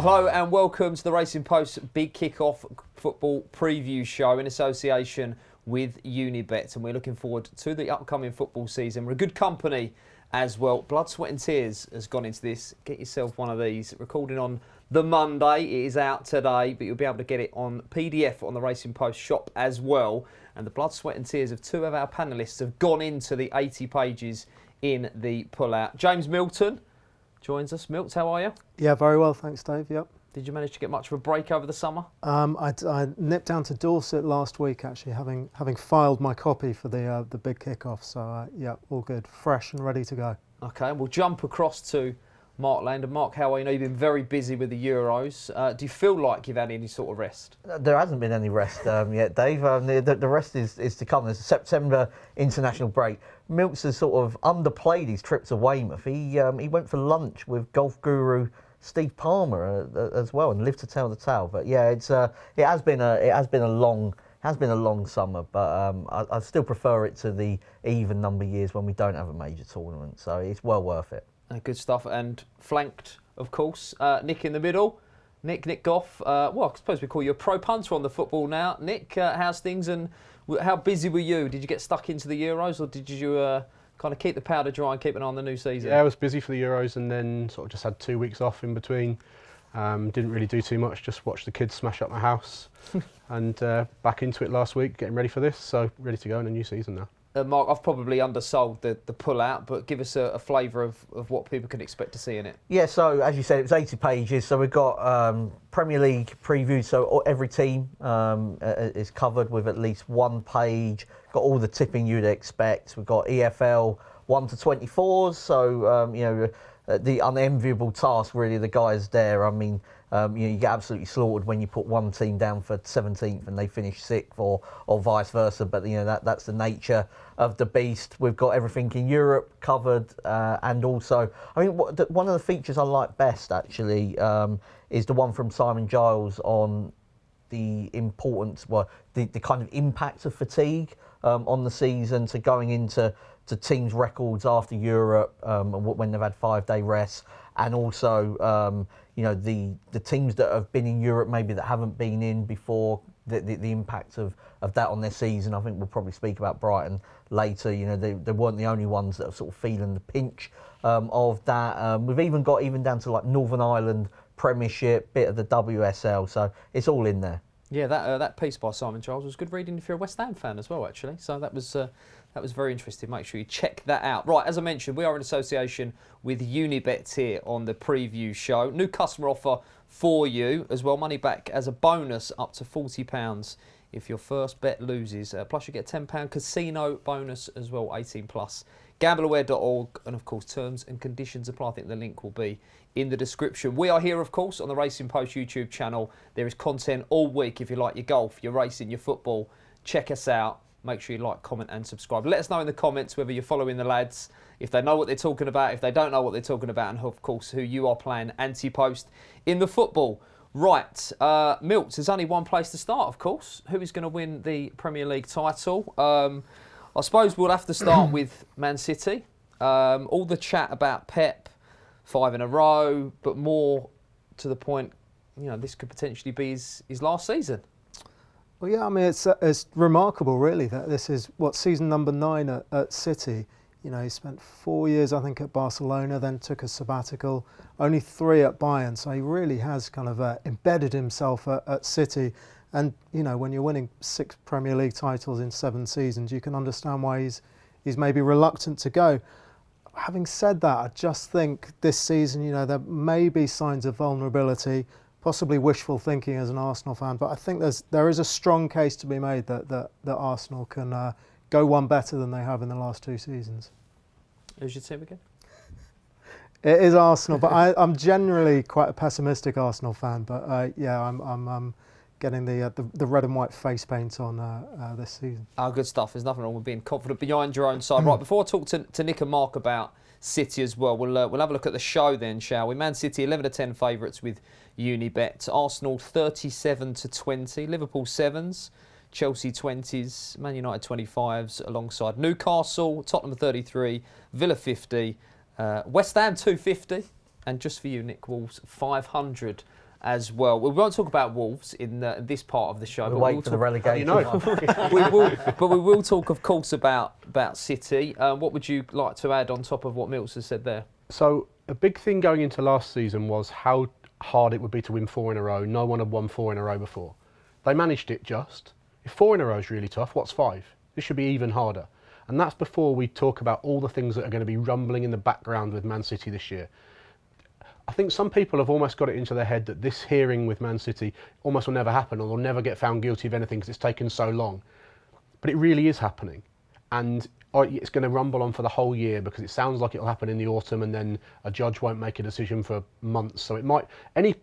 Well, hello and welcome to the Racing Post Big Kickoff Football Preview Show in association with Unibet, and we're looking forward to the upcoming football season. We're a good company as well. Blood, sweat and tears has gone into this. Get yourself one of these. Recording on the Monday. It is out today, but you'll be able to get it on PDF on the Racing Post shop as well. And the blood, sweat and tears of two of our panellists have gone into the 80 pages in the pull-out. James Milton joins us. Milt, how are you? Yeah, very well, thanks, Dave. Yep. Did you manage to get much of a break over the summer? I nipped down to Dorset last week, actually, having filed my copy for the big kickoff. So yeah, all good, fresh and ready to go. Okay, we'll jump across to Mark Langdon. Mark, how are you? I know you've been very busy with the Euros. Do you feel like you've had any sort of rest? There hasn't been any rest yet, Dave. The rest is to come. There's a September international break. Miltz has sort of underplayed his trip to Weymouth. He went for lunch with golf guru Steve Palmer as well, and lived to tell the tale. But yeah, it has been a long summer. But I still prefer it to the even number years when we don't have a major tournament. So it's well worth it. Good stuff. And flanked, of course, Nick in the middle. Nick Goff. Well, I suppose we call you a pro-punter on the football now. Nick, how's things and how busy were you? Did you get stuck into the Euros, or did you kind of keep the powder dry and keep an eye on the new season? Yeah, I was busy for the Euros and then sort of just had 2 weeks off in between. Didn't really do too much, just watched the kids smash up my house. And back into it last week, getting ready for this, so ready to go in a new season now. Mark, I've probably undersold the pull-out, but give us a flavour of what people can expect to see in it. Yeah, so as you said, it was 80 pages. So we've got Premier League previews, so every team is covered with at least one page. Got all the tipping you'd expect. We've got EFL 1 to 24s, so the unenviable task really the guys there. I mean, you get absolutely slaughtered when you put one team down for 17th and they finish 6th, or vice versa. But that's the nature of the beast. We've got everything in Europe covered, and also, I mean, one of the features I like best actually is the one from Simon Giles on the importance, the kind of impact of fatigue on the season, to going into teams' records after Europe when they've had 5-day rest, and also the teams that have been in Europe maybe that haven't been in before, the impact of that on their season. I think we'll probably speak about Brighton later. They weren't the only ones that are sort of feeling the pinch of that. We've even got down to like Northern Ireland Premiership, bit of the WSL, so it's all in there. Yeah, that piece by Simon Giles was good reading if you're a West Ham fan as well, actually. So that was very interesting. Make sure you check that out. Right, as I mentioned, we are in association with Unibet here on the preview show. New customer offer for you as well. Money back as a bonus up to £40 if your first bet loses. Plus you get a £10 casino bonus as well, 18 plus. Gambleaware.org, and of course terms and conditions apply. I think the link will be in the description. We are here, of course, on the Racing Post YouTube channel. There is content all week. If you like your golf, your racing, your football, check us out. Make sure you like, comment and subscribe. Let us know in the comments whether you're following the lads, if they know what they're talking about, if they don't know what they're talking about, and of course who you are playing Ante-post in the football. Right, Milt, there's only one place to start, of course. Who is going to win the Premier League title? I suppose we'll have to start with Man City. All the chat about Pep, 5 in a row, but more to the point, this could potentially be his last season. Well, yeah, I mean, it's remarkable, really, that this is, season number 9 at City. He spent 4 years, I think, at Barcelona, then took a sabbatical, only 3 at Bayern. So he really has kind of embedded himself at City. And, when you're winning 6 Premier League titles in 7 seasons, you can understand why he's maybe reluctant to go. Having said that, I just think this season, there may be signs of vulnerability, possibly wishful thinking as an Arsenal fan, but I think there is a strong case to be made that Arsenal can go one better than they have in the last 2 seasons. Who's your team again? It is Arsenal, but I'm generally quite a pessimistic Arsenal fan. But I'm getting the red and white face paint on this season. Good stuff. There's nothing wrong with being confident behind your own side. Right, before I talk to Nick and Mark about City as well, we'll have a look at the show then, shall we? Man City 11 to 10 favourites with Unibet. Arsenal 37 to 20. Liverpool 7s. Chelsea 20s. Man United 25s alongside Newcastle. Tottenham 33. Villa 50. West Ham 250. And just for you, Nick, Wolves 500 as well. We won't talk about Wolves in this part of the show. We'll but wait for the relegation. we will talk, of course, about City. What would you like to add on top of what Milton has said there? So a big thing going into last season was how hard it would be to win 4 in a row. No one had won 4 in a row before. They managed it just. If 4 in a row is really tough, what's 5? This should be even harder. And that's before we talk about all the things that are going to be rumbling in the background with Man City this year. I think some people have almost got it into their head that this hearing with Man City almost will never happen, or they'll never get found guilty of anything because it's taken so long. But it really is happening. And it's going to rumble on for the whole year because it sounds like it'll happen in the autumn and then a judge won't make a decision for months. So it might, any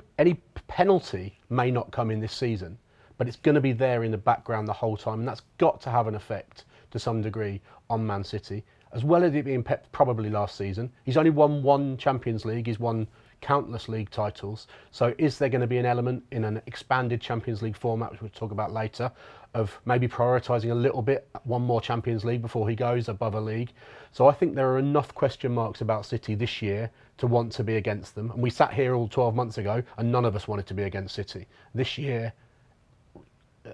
penalty may not come in this season, but it's going to be there in the background the whole time. And that's got to have an effect to some degree on Man City, as well as it being Pep probably last season. He's only won 1 Champions League, he's won countless league titles. So is there going to be an element in an expanded Champions League format, which we'll talk about later, of maybe prioritising a little bit, 1 more Champions League before he goes above a league? So I think there are enough question marks about City this year to want to be against them. And we sat here all 12 months ago and none of us wanted to be against City. This year,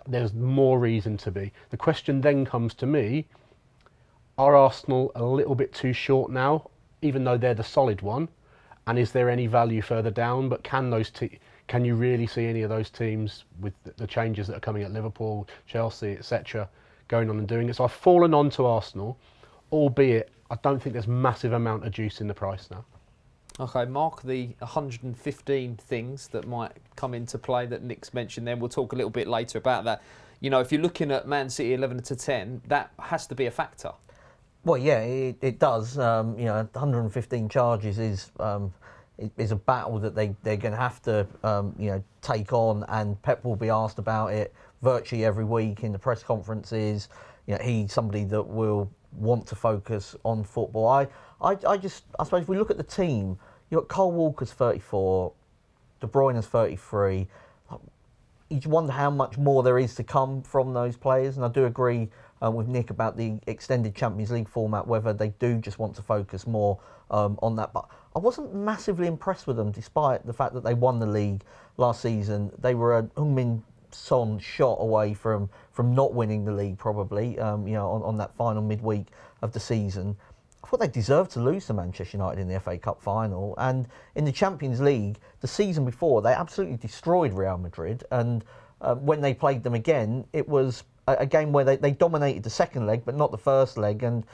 there's more reason to be. The question then comes to me, are Arsenal a little bit too short now, even though they're the solid one? And is there any value further down? But can you really see any of those teams with the changes that are coming at Liverpool, Chelsea, etc., going on and doing it? So I've fallen on to Arsenal, albeit I don't think there's massive amount of juice in the price now. Okay, Mark, the 115 things that might come into play that Nick's mentioned then, we'll talk a little bit later about that. You know, if you're looking at Man City 11 to 10, that has to be a factor. Well, yeah, it does. 115 charges is a battle that they're going to have to take on, and Pep will be asked about it virtually every week in the press conferences. He's somebody that will want to focus on football. I suppose if we look at the team, you've got Cole Walker's 34, De Bruyne's 33. You wonder how much more there is to come from those players, and I do agree with Nick about the extended Champions League format, whether they do just want to focus more on that. But I wasn't massively impressed with them, despite the fact that they won the league last season. They were a Heung-min Son shot away from not winning the league, probably, on that final midweek of the season. I thought they deserved to lose to Manchester United in the FA Cup final. And in the Champions League, the season before, they absolutely destroyed Real Madrid. And when they played them again, it was a game where they dominated the second leg, but not the first leg. And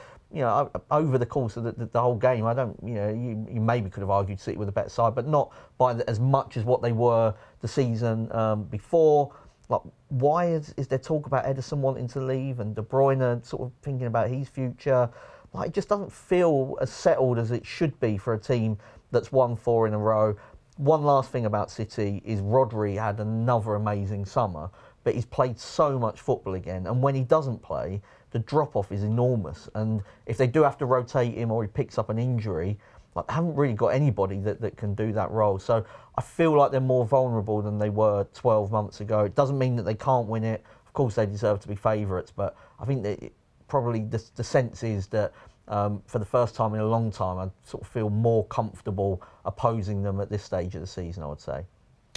over the course of the whole game, you maybe could have argued City were the better side, but not by as much as what they were the season before. Like, why is there talk about Ederson wanting to leave and De Bruyne sort of thinking about his future? Like, it just doesn't feel as settled as it should be for a team that's won 4 in a row. One last thing about City is Rodri had another amazing summer, but he's played so much football again. And when he doesn't play, the drop-off is enormous. And if they do have to rotate him or he picks up an injury, like, they haven't really got anybody that can do that role. So I feel like they're more vulnerable than they were 12 months ago. It doesn't mean that they can't win it. Of course, they deserve to be favourites, but I think that probably the sense is that for the first time in a long time, I sort of feel more comfortable opposing them at this stage of the season, I would say.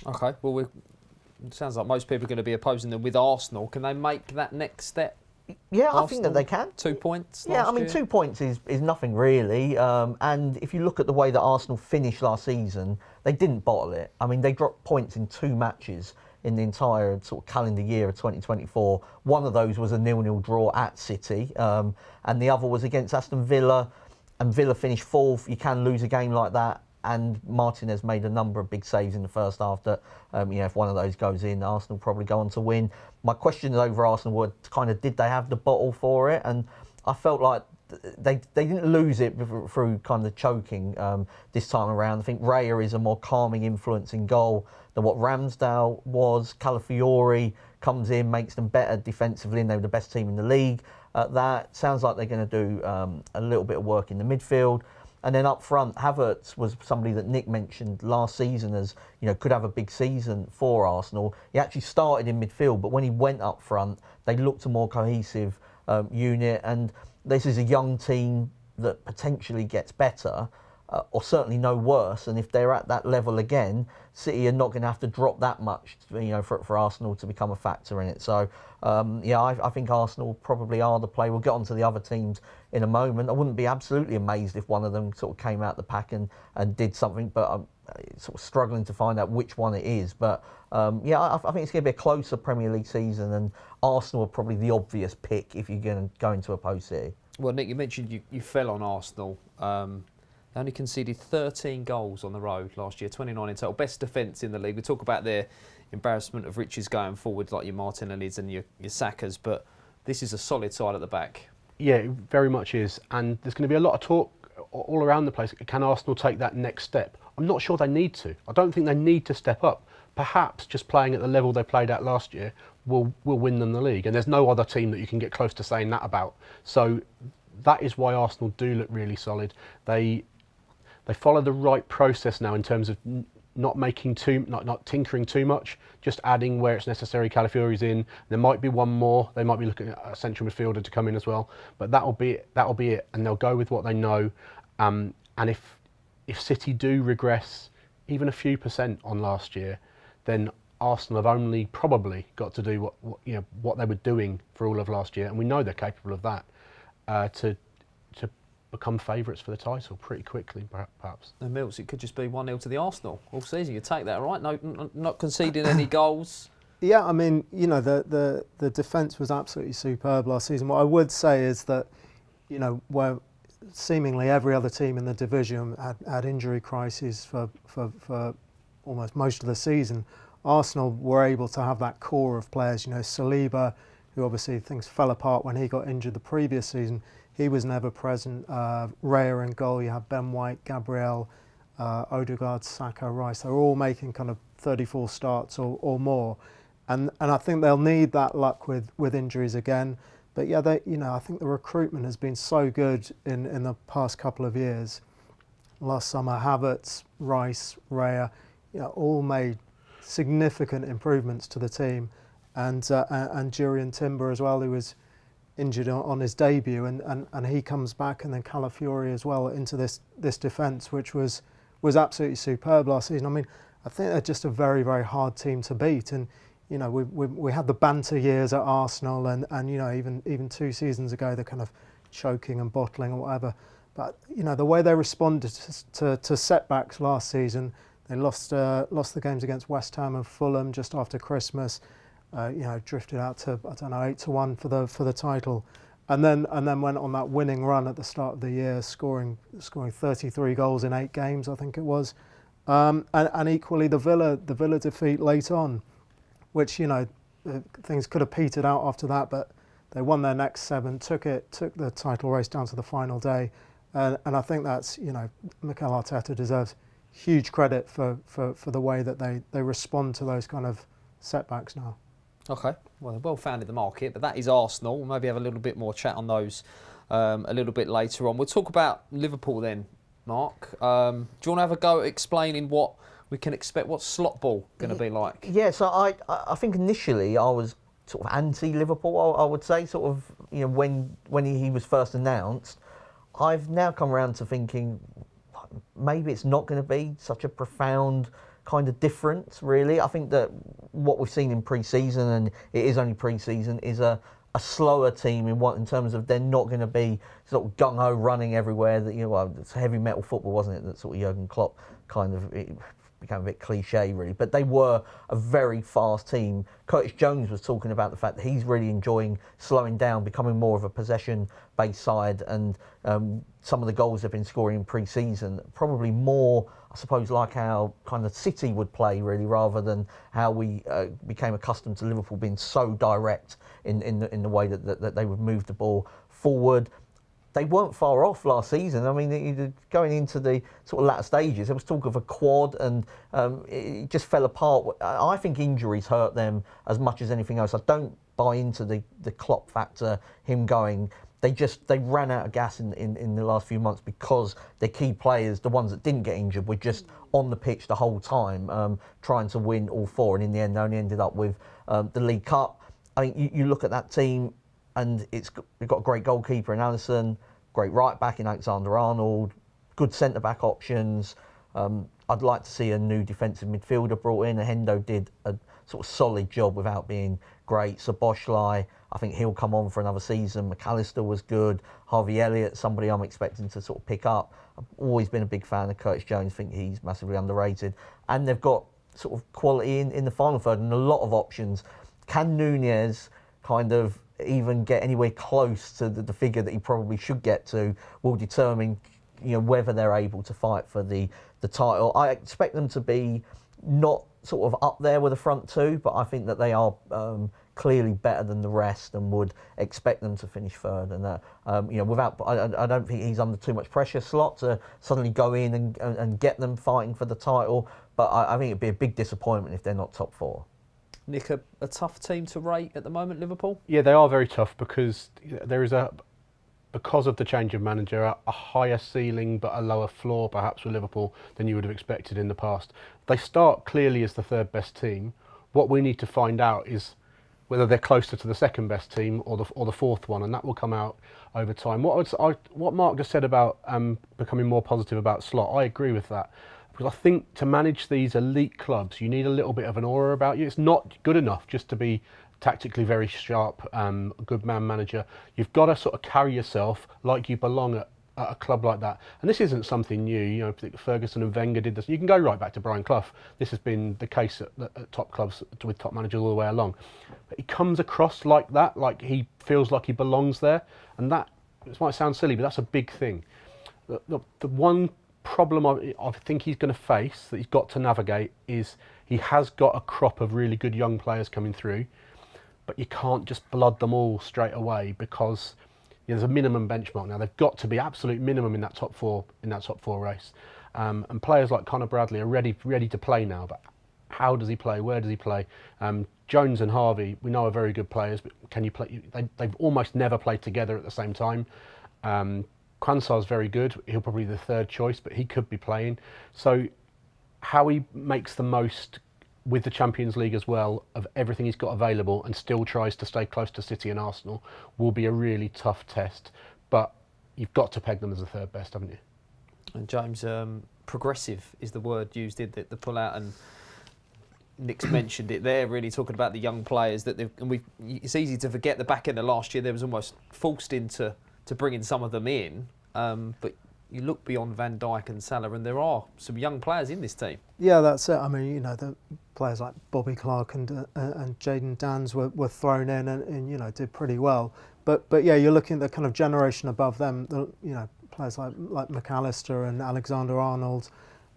Okay, well, it sounds like most people are going to be opposing them with Arsenal. Can they make that next step? Yeah, Arsenal, I think that they can. 2 points Yeah, last year? 2 points is nothing really. And if you look at the way that Arsenal finished last season, they didn't bottle it. I mean, they dropped points in 2 matches in the entire sort of calendar year of 2024. One of those was a 0-0 draw at City, and the other was against Aston Villa, and Villa finished 4th. You can lose a game like that, and Martinez made a number of big saves in the first half that, if one of those goes in, Arsenal probably go on to win. My questions over Arsenal were kind of, did they have the bottle for it? And I felt like they didn't lose it through kind of choking this time around. I think Raya is a more calming influence in goal than what Ramsdale was. Calafiori comes in, makes them better defensively, and they were the best team in the league at that. Sounds like they're going to do a little bit of work in the midfield. And then up front, Havertz was somebody that Nick mentioned last season as, could have a big season for Arsenal. He actually started in midfield, but when he went up front, they looked a more cohesive unit. And this is a young team that potentially gets better. or certainly no worse. And if they're at that level again, City are not going to have to drop that much, for Arsenal to become a factor in it. So, I think Arsenal probably are the play. We'll get on to the other teams in a moment. I wouldn't be absolutely amazed if one of them sort of came out the pack and did something, but I'm sort of struggling to find out which one it is. But, I think it's going to be a closer Premier League season, and Arsenal are probably the obvious pick if you're going to go into a post-City. Well, Nick, you mentioned you fell on Arsenal. They only conceded 13 goals on the road last year, 29 in total. Best defence in the league. We talk about their embarrassment of riches going forward, like your Martinellis and your Sakas, but this is a solid side at the back. Yeah, it very much is. And there's going to be a lot of talk all around the place. Can Arsenal take that next step? I'm not sure they need to. I don't think they need to step up. Perhaps just playing at the level they played at last year will win them the league. And there's no other team that you can get close to saying that about. So that is why Arsenal do look really solid. They follow the right process now in terms of not tinkering too much, just adding where it's necessary. Calafiori's in. There might be one more. They might be looking at a central midfielder to come in as well. But that'll be it. And they'll go with what they know. And if City do regress even a few % on last year, then Arsenal have only probably got to do what they were doing for all of last year, and we know they're capable of that, to become favourites for the title pretty quickly, perhaps. And Mills, it could just be 1-0 to the Arsenal all season. You take that, right? No, not conceding any goals. Yeah, I mean, the defence was absolutely superb last season. What I would say is that, where seemingly every other team in the division had injury crises for almost most of the season, Arsenal were able to have that core of players. Saliba, who obviously things fell apart when he got injured the previous season, he was never present. Raya in goal, you have Ben White, Gabriel, Odegaard, Saka, Rice. They're all making kind of 34 starts or more. And I think they'll need that luck with injuries again. But yeah, I think the recruitment has been so good in the past couple of years. Last summer, Havertz, Rice, Raya, all made significant improvements to the team, and Jurriën Timber as well, who was injured on his debut, and he comes back, and then Calafiori as well into this defence, which was absolutely superb last season. I mean, I think they're just a very, very hard team to beat, and we had the banter years at Arsenal, and even 2 seasons ago, the kind of choking and bottling or whatever. But the way they responded to setbacks last season, they lost the games against West Ham and Fulham just after Christmas. Drifted out to 8-1 for the title, and then went on that winning run at the start of the year, scoring 33 goals in 8 games, I think it was, and equally the Villa defeat late on, which things could have petered out after that, but they won their next 7, took the title race down to the final day, and I think that's Mikel Arteta deserves huge credit for the way that they respond to those kind of setbacks now. Okay, well, they're well found in the market, but that is Arsenal. We'll maybe have a little bit more chat on those a little bit later on. We'll talk about Liverpool then, Mark. Do you want to have a go at explaining what we can expect, what's slot ball going to be like? Yeah, so I think initially I was sort of anti-Liverpool, I would say, sort of, when he was first announced. I've now come around to thinking maybe it's not going to be such a profound kind of difference, really. I think that what we've seen in pre-season, and it is only pre-season, is a slower team in terms of they're not going to be sort of gung-ho running everywhere. That it's heavy metal football, wasn't it? That sort of Jurgen Klopp kind of became a bit cliche, really. But they were a very fast team. Curtis Jones was talking about the fact that he's really enjoying slowing down, becoming more of a possession-based side, and some of the goals they've been scoring in pre-season, probably more, I suppose, like how kind of City would play, really, rather than how we became accustomed to Liverpool being so direct in the way that they would move the ball forward. They weren't far off last season. I mean, going into the sort of latter stages, there was talk of a quad, and it just fell apart. I think injuries hurt them as much as anything else. I don't buy into the Klopp factor, him going. They ran out of gas in the last few months because their key players, the ones that didn't get injured, were just on the pitch the whole time, trying to win all 4. And in the end, they only ended up with the League Cup. I think you look at that team, and they've got a great goalkeeper in Alisson, great right back in Alexander-Arnold, good centre-back options. I'd like to see a new defensive midfielder brought in. Hendo did a sort of solid job without being great. Szoboszlai, I think he'll come on for another season. McAllister was good. Harvey Elliott, somebody I'm expecting to sort of pick up. I've always been a big fan of Curtis Jones. Think he's massively underrated. And they've got sort of quality in the final third and a lot of options. Can Nunez kind of even get anywhere close to the figure that he probably should get to will determine, whether they're able to fight for the title. I expect them to be not sort of up there with the front two, but I think that they are clearly better than the rest and would expect them to finish third. And I don't think he's under too much pressure, Slot, to suddenly go in and get them fighting for the title. But I think it'd be a big disappointment if they're not top four. Nick, a tough team to rate at the moment, Liverpool? Yeah, they are very tough because there is because of the change of manager, a higher ceiling but a lower floor perhaps with Liverpool than you would have expected in the past. They start clearly as the third best team. What we need to find out is whether they're closer to the second best team or the fourth one, and that will come out over time. What Mark just said about becoming more positive about Slot, I agree with that. Because I think to manage these elite clubs, you need a little bit of an aura about you. It's not good enough just to be tactically very sharp, good man manager. You've got to sort of carry yourself like you belong at a club like that. And this isn't something new. Ferguson and Wenger did this. You can go right back to Brian Clough. This has been the case at top clubs with top managers all the way along. But he comes across like that, like he feels like he belongs there. And that, it might sound silly, but that's a big thing. The one problem I think he's going to face, that he's got to navigate, is he has got a crop of really good young players coming through, but you can't just blood them all straight away because there's a minimum benchmark now. They've got to be absolute minimum in that top four race. And players like Conor Bradley are ready to play now, but how does he play? Where does he play? Jones and Harvey, we know, are very good players, but can you play? They've almost never played together at the same time. Quansar's very good. He'll probably be the third choice, but he could be playing. So how he makes the most with the Champions League as well of everything he's got available and still tries to stay close to City and Arsenal will be a really tough test. But you've got to peg them as the third best, haven't you? And James, progressive is the word used in the pull-out, and Nick's mentioned it there, really talking about the young players that it's easy to forget the back end of last year. There was almost forced into bringing some of them in, but you look beyond Van Dijk and Salah, and there are some young players in this team. Yeah, that's it. I mean, the players like Bobby Clark and Jayden Danns were thrown in and did pretty well. But yeah, you're looking at the kind of generation above them. Players like McAllister and Alexander-Arnold,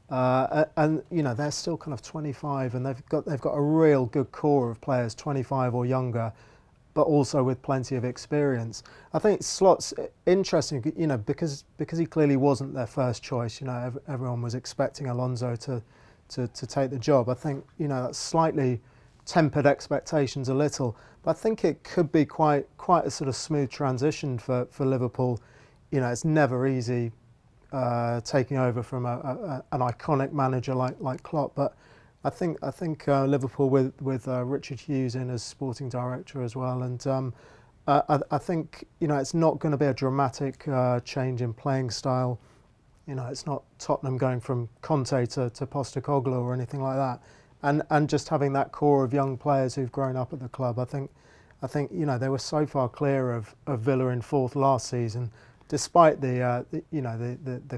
and they're still kind of 25, and they've got a real good core of players 25 or younger, but also with plenty of experience. I think Slot's interesting, because he clearly wasn't their first choice. Everyone was expecting Alonso to take the job. I think that's slightly tempered expectations a little, but I think it could be quite a sort of smooth transition for Liverpool. It's never easy taking over from an iconic manager like Klopp, but I think Liverpool with Richard Hughes in as sporting director as well, and I think it's not going to be a dramatic change in playing style. It's not Tottenham going from Conte to Postecoglou or anything like that, and just having that core of young players who've grown up at the club. I think they were so far clear of Villa in fourth last season, despite the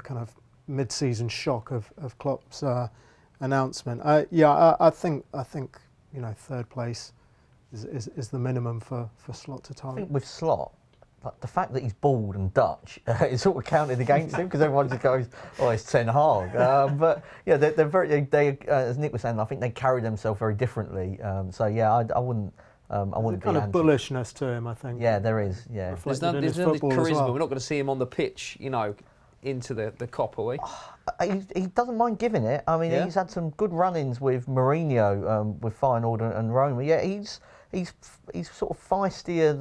kind of mid-season shock of Klopp's announcement. I think third place is the minimum for Slot to target. I think with Slot, the fact that he's bald and Dutch is sort of counted against him, because everyone just goes, "Oh, it's Ten Hag." But yeah, they're very. As Nick was saying, I think they carry themselves very differently. So yeah, I wouldn't. I wouldn't kind be of bullishness to him, I think. Yeah, there is. Yeah, there's no charisma. Well. We're not going to see him on the pitch, into the Cop, are we? He doesn't mind giving it. I mean, he's had some good run-ins with Mourinho, with Feyenoord and Roma. Yeah, he's sort of feistier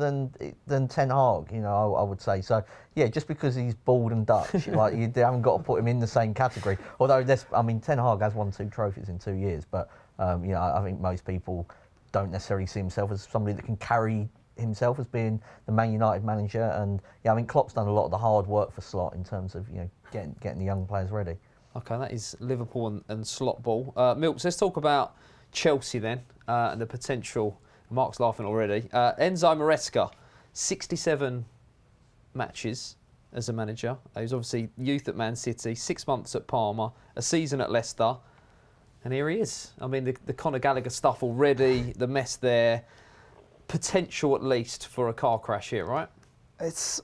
than Ten Hag, I would say. So yeah, just because he's bald and Dutch, like you haven't got to put him in the same category. Although Ten Hag has won 2 trophies in 2 years, but I think most people don't necessarily see himself as somebody that can carry himself as being the Man United manager. And yeah, Klopp's done a lot of the hard work for Slot in terms of getting the young players ready. Okay, that is Liverpool and slot ball. Milks, let's talk about Chelsea then and the potential. Mark's laughing already. Enzo Maresca, 67 matches as a manager. He was obviously youth at Man City, 6 months at Parma, a season at Leicester, and here he is. I mean, the Conor Gallagher stuff already, the mess there, potential at least for a car crash here, right? It's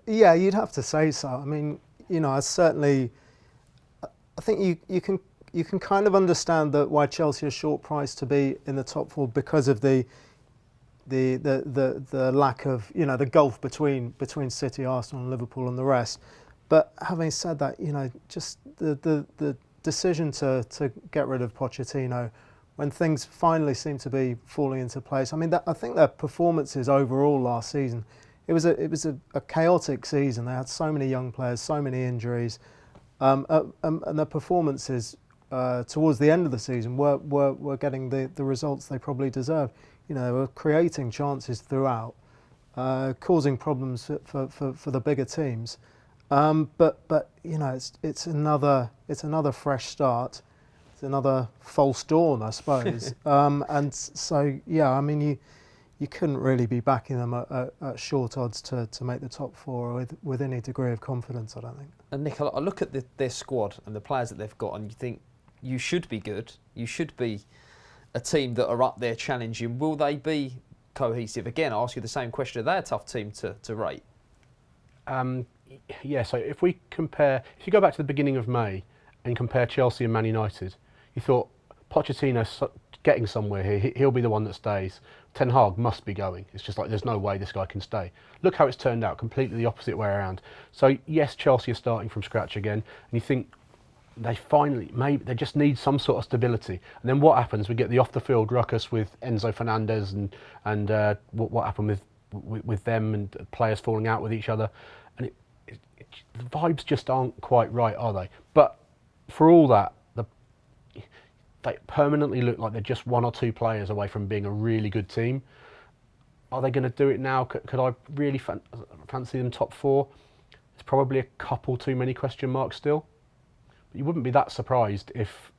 yeah, you'd have to say so. I mean, I think you can kind of understand that why Chelsea are short priced to be in the top four because of the lack of the gulf between City, Arsenal, and Liverpool and the rest. But having said that, just the decision to get rid of Pochettino when things finally seem to be falling into place. I mean, I think their performances overall last season, it was a chaotic season. They had so many young players, so many injuries, and their performances towards the end of the season were getting the results they probably deserved. They were creating chances throughout, causing problems for the bigger teams. But it's another fresh start. It's another false dawn, I suppose. And so I mean you couldn't really be backing them at short odds to make the top four with any degree of confidence, I don't think. And Nick, I look at their squad and the players that they've got, and you think you should be good. You should be a team that are up there challenging. Will they be cohesive? Again, I ask you the same question. Are they a tough team to rate? Yeah, so if you go back to the beginning of May and compare Chelsea and Man United, you thought Pochettino's getting somewhere here. He'll be the one that stays. Ten Hag must be going. It's just like there's no way this guy can stay. Look how it's turned out, completely the opposite way around. So yes, Chelsea are starting from scratch again, and you think maybe they just need some sort of stability. And then what happens? We get the off-the-field ruckus with Enzo Fernandez and what happened with them and players falling out with each other, and the vibes just aren't quite right, are they? But for all that, they permanently look like they're just one or two players away from being a really good team. Are they going to do it now? Could I really fancy them top four? There's probably a couple too many question marks still. But you wouldn't be that surprised if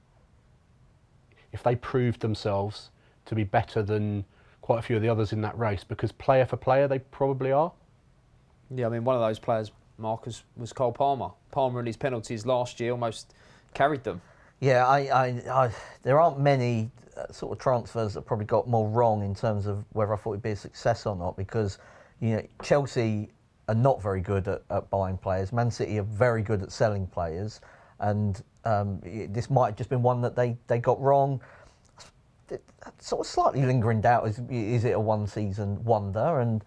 they proved themselves to be better than quite a few of the others in that race, because player for player they probably are. Yeah, I mean, one of those players, Marcus, was Cole Palmer. Palmer and his penalties last year almost carried them. Yeah, I there aren't many sort of transfers that probably got more wrong in terms of whether I thought it'd be a success or not, because Chelsea are not very good at buying players. Man City are very good at selling players, and this might have just been one that they got wrong. Sort of slightly lingering doubt is it a one-season wonder, and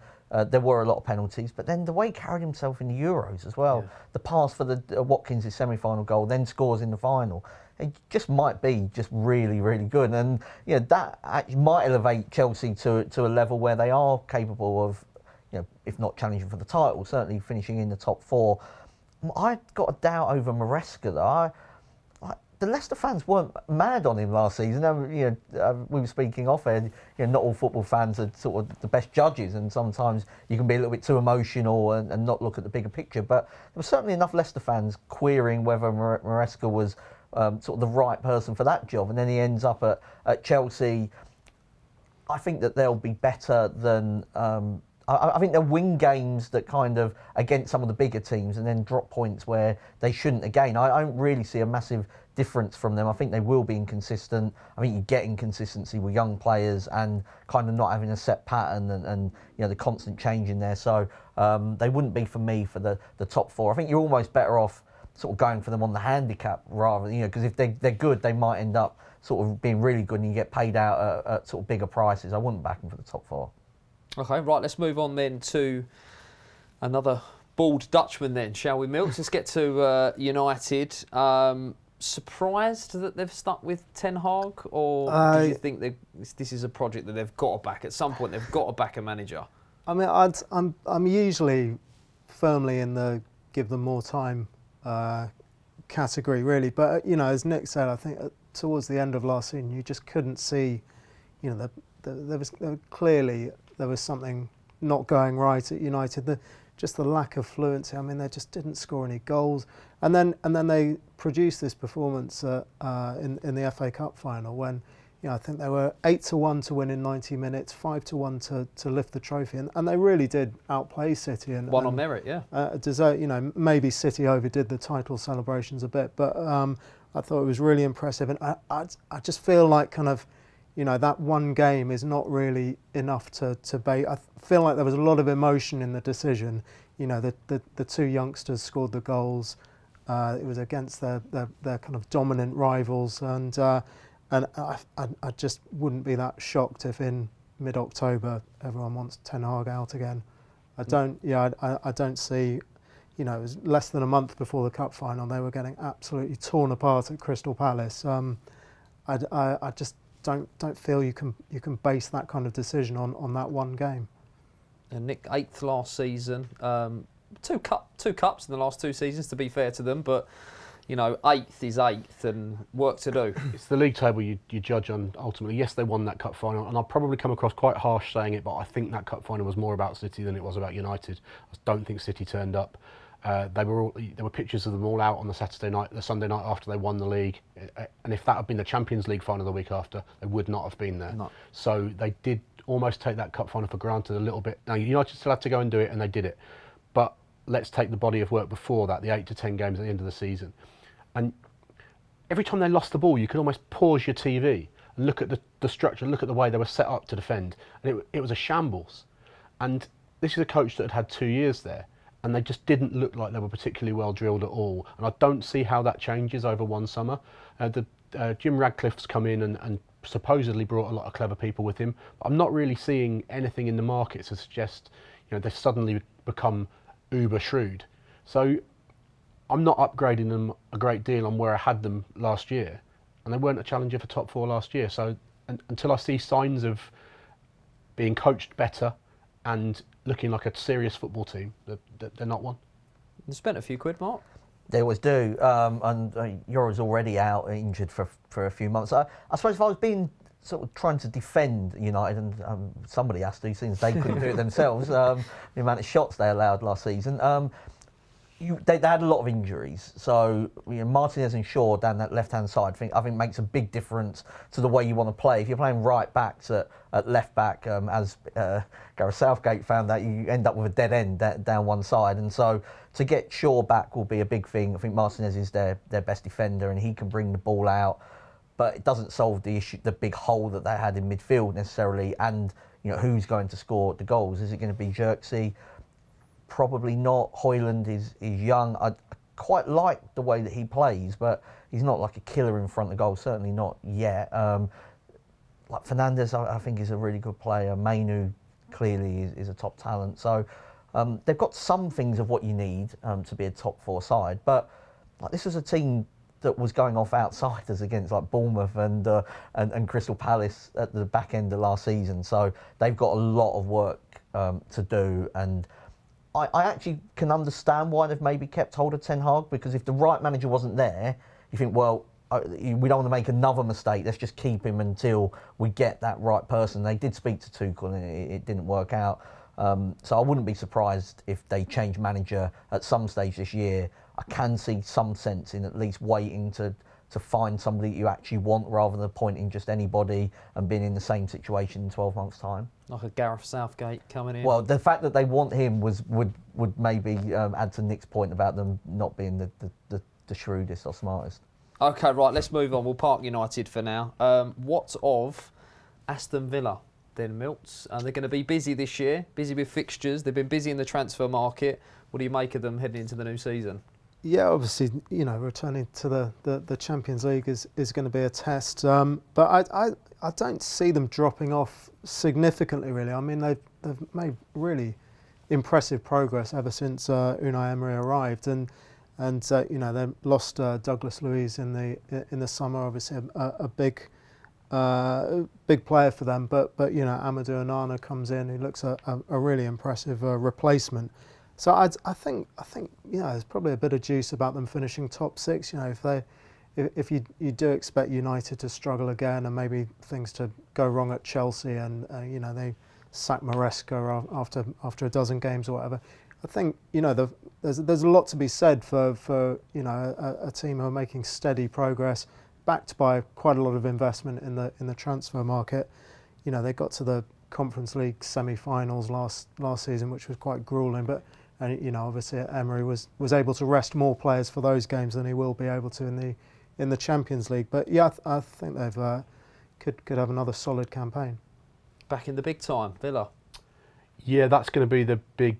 there were a lot of penalties, but then the way he carried himself in the Euros as well, the pass for the Watkins' semi-final goal, then scores in the final. It just might be just really, really good, and that actually might elevate Chelsea to a level where they are capable of, if not challenging for the title, certainly finishing in the top four. I got a doubt over Maresca though. The Leicester fans weren't mad on him last season. We were speaking off air. Not all football fans are sort of the best judges, and sometimes you can be a little bit too emotional and not look at the bigger picture. But there were certainly enough Leicester fans querying whether Maresca was sort of the right person for that job, and then he ends up at Chelsea. I think that they'll be better than. I think they'll win games that kind of against some of the bigger teams, and then drop points where they shouldn't again. I don't really see a massive difference from them. I think they will be inconsistent. I think you get inconsistency with young players and kind of not having a set pattern and the constant change in there. So they wouldn't be for me for the top four. I think you're almost better off sort of going for them on the handicap rather, because if they're good, they might end up sort of being really good and you get paid out at sort of bigger prices. I wouldn't back them for the top four. Okay, right, let's move on then to another bald Dutchman then, shall we, Milks? Let's get to United. Surprised that they've stuck with Ten Hag, or do you think this is a project that they've got to back at some point? They've got to back a manager. I mean, I'm usually firmly in the give them more time category, really. But as Nick said, I think towards the end of last season, you just couldn't see, there was clearly something not going right at United. Just the lack of fluency. I mean, they just didn't score any goals, and then they produced this performance in the FA Cup final when, I think they were 8-1 to win in 90 minutes, 5-1 to lift the trophy, and they really did outplay City and on merit, yeah. Deserve, maybe City overdid the title celebrations a bit, but I thought it was really impressive, and I just feel like kind of, that one game is not really enough to bait. I feel like there was a lot of emotion in the decision. The two youngsters scored the goals. It was against their kind of dominant rivals, and I just wouldn't be that shocked if in mid-October everyone wants Ten Hag out again. I don't see. It was less than a month before the cup final. They were getting absolutely torn apart at Crystal Palace. I just don't feel you can base that kind of decision on that one game. And Nick, 8th last season, two cups in the last 2 seasons, to be fair to them, but 8th is 8th and work to do. It's the league table you judge on ultimately. Yes, they won that cup final, and I'll probably come across quite harsh saying it, but I think that cup final was more about City than it was about United. I don't think City turned up. There were pictures of them all out on the Sunday night after they won the league, and if that had been the Champions League final the week after, they would not have been there. No. So they did almost take that cup final for granted a little bit. Now United still had to go and do it, and they did it. But let's take the body of work before that, the 8 to 10 games at the end of the season. And every time they lost the ball, you could almost pause your TV and look at the structure, look at the way they were set up to defend. And it was a shambles. And this is a coach that had 2 years there, and they just didn't look like they were particularly well drilled at all. And I don't see how that changes over one summer. Jim Radcliffe's come in and supposedly brought a lot of clever people with him. But I'm not really seeing anything in the market to suggest they've suddenly become uber shrewd. So I'm not upgrading them a great deal on where I had them last year, and they weren't a challenger for top 4 last year. So until I see signs of being coached better and looking like a serious football team, they're not one. You spent a few quid, Mark. They always do, and Yora's already out injured for a few months. I suppose if I was being sort of trying to defend United, and somebody has to, since they couldn't do it themselves, the amount of shots they allowed last season. They had a lot of injuries, so Martinez and Shaw down that left-hand side, I think makes a big difference to the way you want to play. If you're playing right backs at left back, as Gareth Southgate found out, you end up with a dead end down one side, and so to get Shaw back will be a big thing. I think Martinez is their best defender, and he can bring the ball out, but it doesn't solve the issue, the big hole that they had in midfield necessarily. And who's going to score the goals? Is it going to be Xerxes? Probably not. Højlund is young. I quite like the way that he plays, but he's not like a killer in front of goal, certainly not yet. Like Fernandes, I think is a really good player. Mainu clearly is a top talent. So they've got some things of what you need to be a top 4 side, but this was a team that was going off outsiders against Bournemouth and Crystal Palace at the back end of last season. So they've got a lot of work to do, and I actually can understand why they've maybe kept hold of Ten Hag, because if the right manager wasn't there, you think, well, we don't want to make another mistake, let's just keep him until we get that right person. They did speak to Tuchel and it didn't work out. So I wouldn't be surprised if they change manager at some stage this year. I can see some sense in at least waiting to find somebody you actually want, rather than appointing just anybody and being in the same situation in 12 months' time. Like a Gareth Southgate coming in. Well, the fact that they want him would maybe add to Nick's point about them not being the shrewdest or smartest. Okay, right, let's move on. We'll park United for now. What of Aston Villa then, Milts? They're going to be busy this year, busy with fixtures. They've been busy in the transfer market. What do you make of them heading into the new season? Yeah, obviously, returning to the Champions League is going to be a test. But I don't see them dropping off significantly, really. I mean, they've made really impressive progress ever since Unai Emery arrived, and they lost Douglas Luiz in the summer. Obviously, a big player for them. But Amadou Onana comes in, who looks a really impressive replacement. So I think there's probably a bit of juice about them finishing top 6. If you do expect United to struggle again and maybe things to go wrong at Chelsea, and sack Maresca after a dozen games or whatever. I think there's a lot to be said for a team who are making steady progress, backed by quite a lot of investment in the transfer market. They got to the Conference League semi-finals last season, which was quite grueling. But obviously Emery was able to rest more players for those games than he will be able to in the Champions League. But yeah, I think they've could have another solid campaign. Back in the big time, Villa. Yeah, that's going to be the big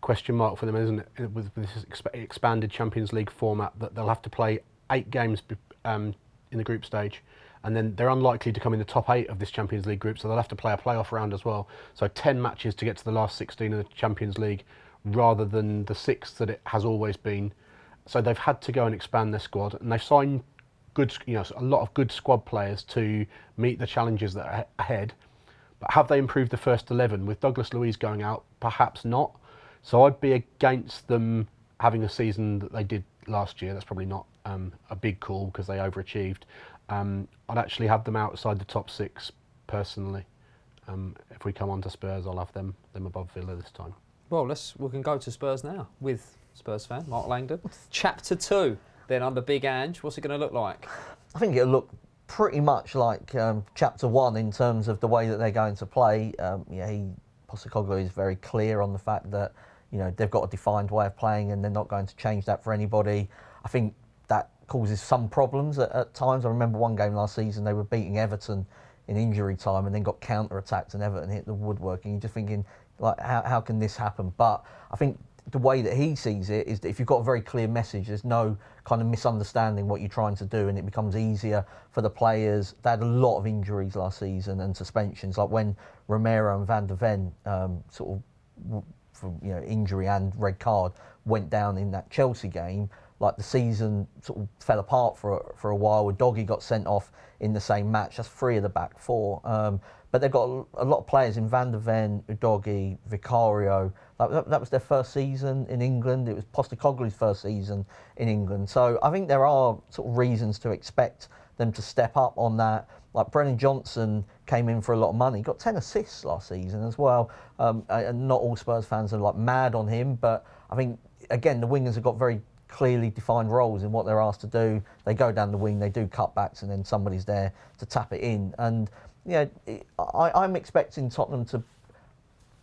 question mark for them, isn't it? With this expanded Champions League format, that they'll have to play 8 games in the group stage, and then they're unlikely to come in the top 8 of this Champions League group, so they'll have to play a playoff round as well. So 10 matches to get to the last 16 of the Champions League, rather than the 6 that it has always been. So they've had to go and expand their squad, and they've signed a lot of good squad players to meet the challenges that are ahead. But have they improved the first 11? With Douglas Luiz going out, perhaps not. So I'd be against them having a season that they did last year. That's probably not a big call because they overachieved. I'd actually have them outside the top 6 personally. If we come on to Spurs, I'll have them above Villa this time. Well, we can go to Spurs now with Spurs fan Mark Langdon. Chapter 2, then under Big Ange. What's it going to look like? I think it'll look pretty much like Chapter 1 in terms of the way that they're going to play. Postecoglou is very clear on the fact that they've got a defined way of playing and they're not going to change that for anybody. I think that causes some problems at times. I remember one game last season, they were beating Everton in injury time and then got counter-attacked and Everton hit the woodwork, and you're just thinking, like, how can this happen? But I think the way that he sees it is that if you've got a very clear message, there's no kind of misunderstanding what you're trying to do, and it becomes easier for the players. They had a lot of injuries last season and suspensions, like when Romero and Van de Ven for injury and red card went down in that Chelsea game. Like, the season sort of fell apart for a while. Udogie got sent off in the same match. That's 3 of the back 4. But they've got a lot of players in Van de Ven, Udogie, Vicario. That was their first season in England. It was Postecoglou's first season in England. So I think there are sort of reasons to expect them to step up on that. Like, Brennan Johnson came in for a lot of money. He got 10 assists last season as well. And not all Spurs fans are like mad on him, but I think, again, the wingers have got very clearly defined roles in what they're asked to do. They go down the wing, they do cutbacks, and then somebody's there to tap it in. And I'm expecting Tottenham to.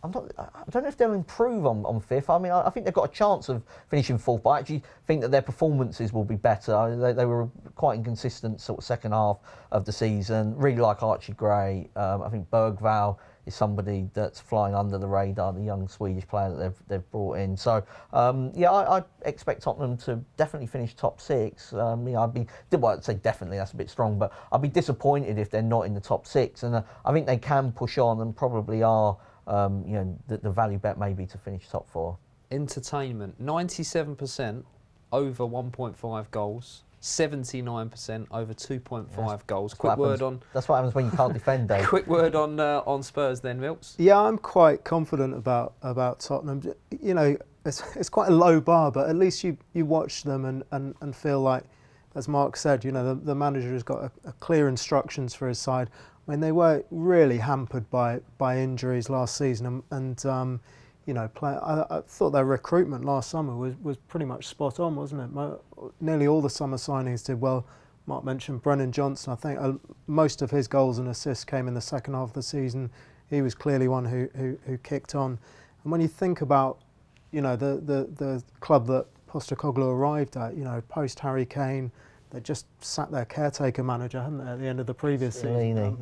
I don't know if they'll improve on 5th. I mean, I think they've got a chance of finishing 4th, but I actually think that their performances will be better. They were quite inconsistent sort of second half of the season. Really like Archie Gray. I think Bergvall is somebody that's flying under the radar, the young Swedish player that they've brought in. So, I expect Tottenham to definitely finish top 6. I'd say definitely, that's a bit strong, but I'd be disappointed if they're not in the top 6. And I think they can push on and probably are. The value bet may be to finish top 4. Entertainment, 97% over 1.5 goals. 79% over 2.5 goals. Quick word on. That's what happens when you can't defend, Dave. Quick word on Spurs then, Milts. Yeah, I'm quite confident about Tottenham. It's quite a low bar, but at least you watch them and feel like, as Mark said, the manager has got a clear instructions for his side. I mean, they were really hampered by injuries last season, and I thought their recruitment last summer was pretty much spot on, wasn't it? Nearly all the summer signings did well. Mark mentioned Brennan Johnson. I think most of his goals and assists came in the second half of the season. He was clearly one who kicked on. And when you think about, the club that Postecoglou arrived at, post Harry Kane, they just sacked their caretaker manager, hadn't they, at the end of the previous season?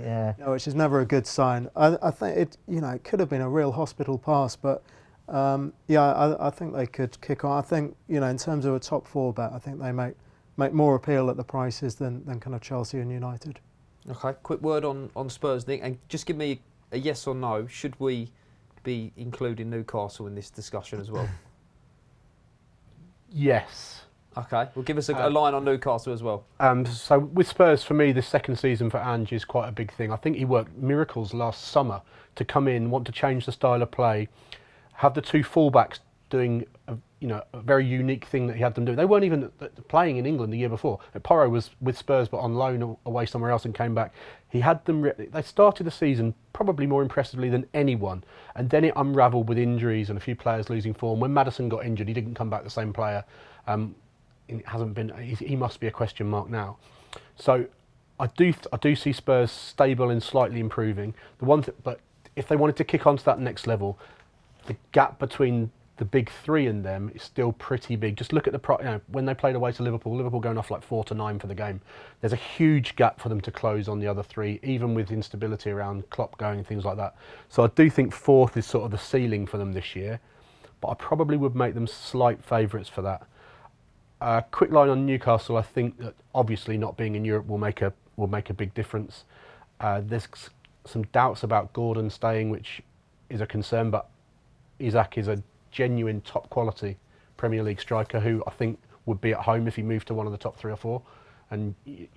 Which is never a good sign. I think it could have been a real hospital pass, but I think they could kick on. I think in terms of a top 4 bet, I think they make more appeal at the prices than kind of Chelsea and United. Okay, quick word on Spurs, Nick, and just give me a yes or no. Should we be including Newcastle in this discussion as well? Yes. Okay, well, give us a line on Newcastle as well. So with Spurs, for me, the second season for Ange is quite a big thing. I think he worked miracles last summer to come in, want to change the style of play, have the 2 fullbacks doing a very unique thing that he had them do. They weren't even playing in England the year before. Porro was with Spurs but on loan away somewhere else and came back. He had them. They started the season probably more impressively than anyone, and then it unravelled with injuries and a few players losing form. When Maddison got injured, he didn't come back the same player. It hasn't been. He must be a question mark now. So I do see Spurs stable and slightly improving. But if they wanted to kick on to that next level, the gap between the big three and them is still pretty big. Just look at when they played away to Liverpool going off like 4-9 for the game. There's a huge gap for them to close on the other three, even with instability around Klopp going and things like that. So I do think fourth is sort of the ceiling for them this year, but I probably would make them slight favourites for that. Quick line on Newcastle. I think that obviously not being in Europe will make a big difference. There's some doubts about Gordon staying, which is a concern, but Isak is a genuine top quality Premier League striker who I think would be at home if he moved to one of the top 3 or 4, and you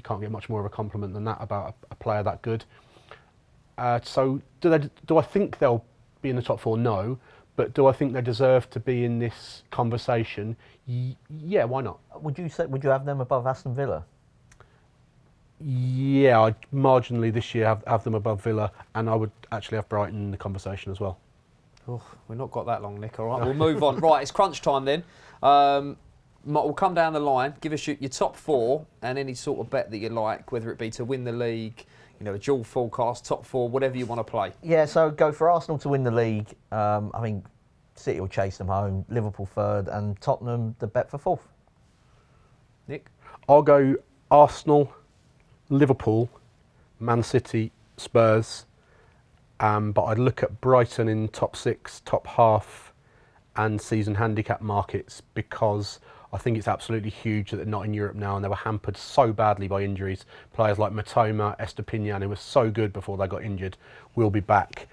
can't get much more of a compliment than that about a player that good. So do I think they'll be in the top 4? No, but do I think they deserve to be in this conversation? Yeah, why not? Would you have them above Aston Villa? Yeah, I'd marginally this year have them above Villa, and I would actually have Brighton in the conversation as well. Oh, we've not got that long, Nick. All right, we'll move on. Right, it's crunch time then. We'll come down the line. Give us your top 4 and any sort of bet that you like, whether it be to win the league, a dual forecast, top 4, whatever you want to play. Yeah, so go for Arsenal to win the league. I think City will chase them home. Liverpool 3rd, and Tottenham the bet for 4th. Nick? I'll go Arsenal, Liverpool, Man City, Spurs. But I'd look at Brighton in top 6, top half, and season handicap markets, because I think it's absolutely huge that they're not in Europe now, and they were hampered so badly by injuries. Players like Matoma, Estepinian, who was so good before they got injured, will be back.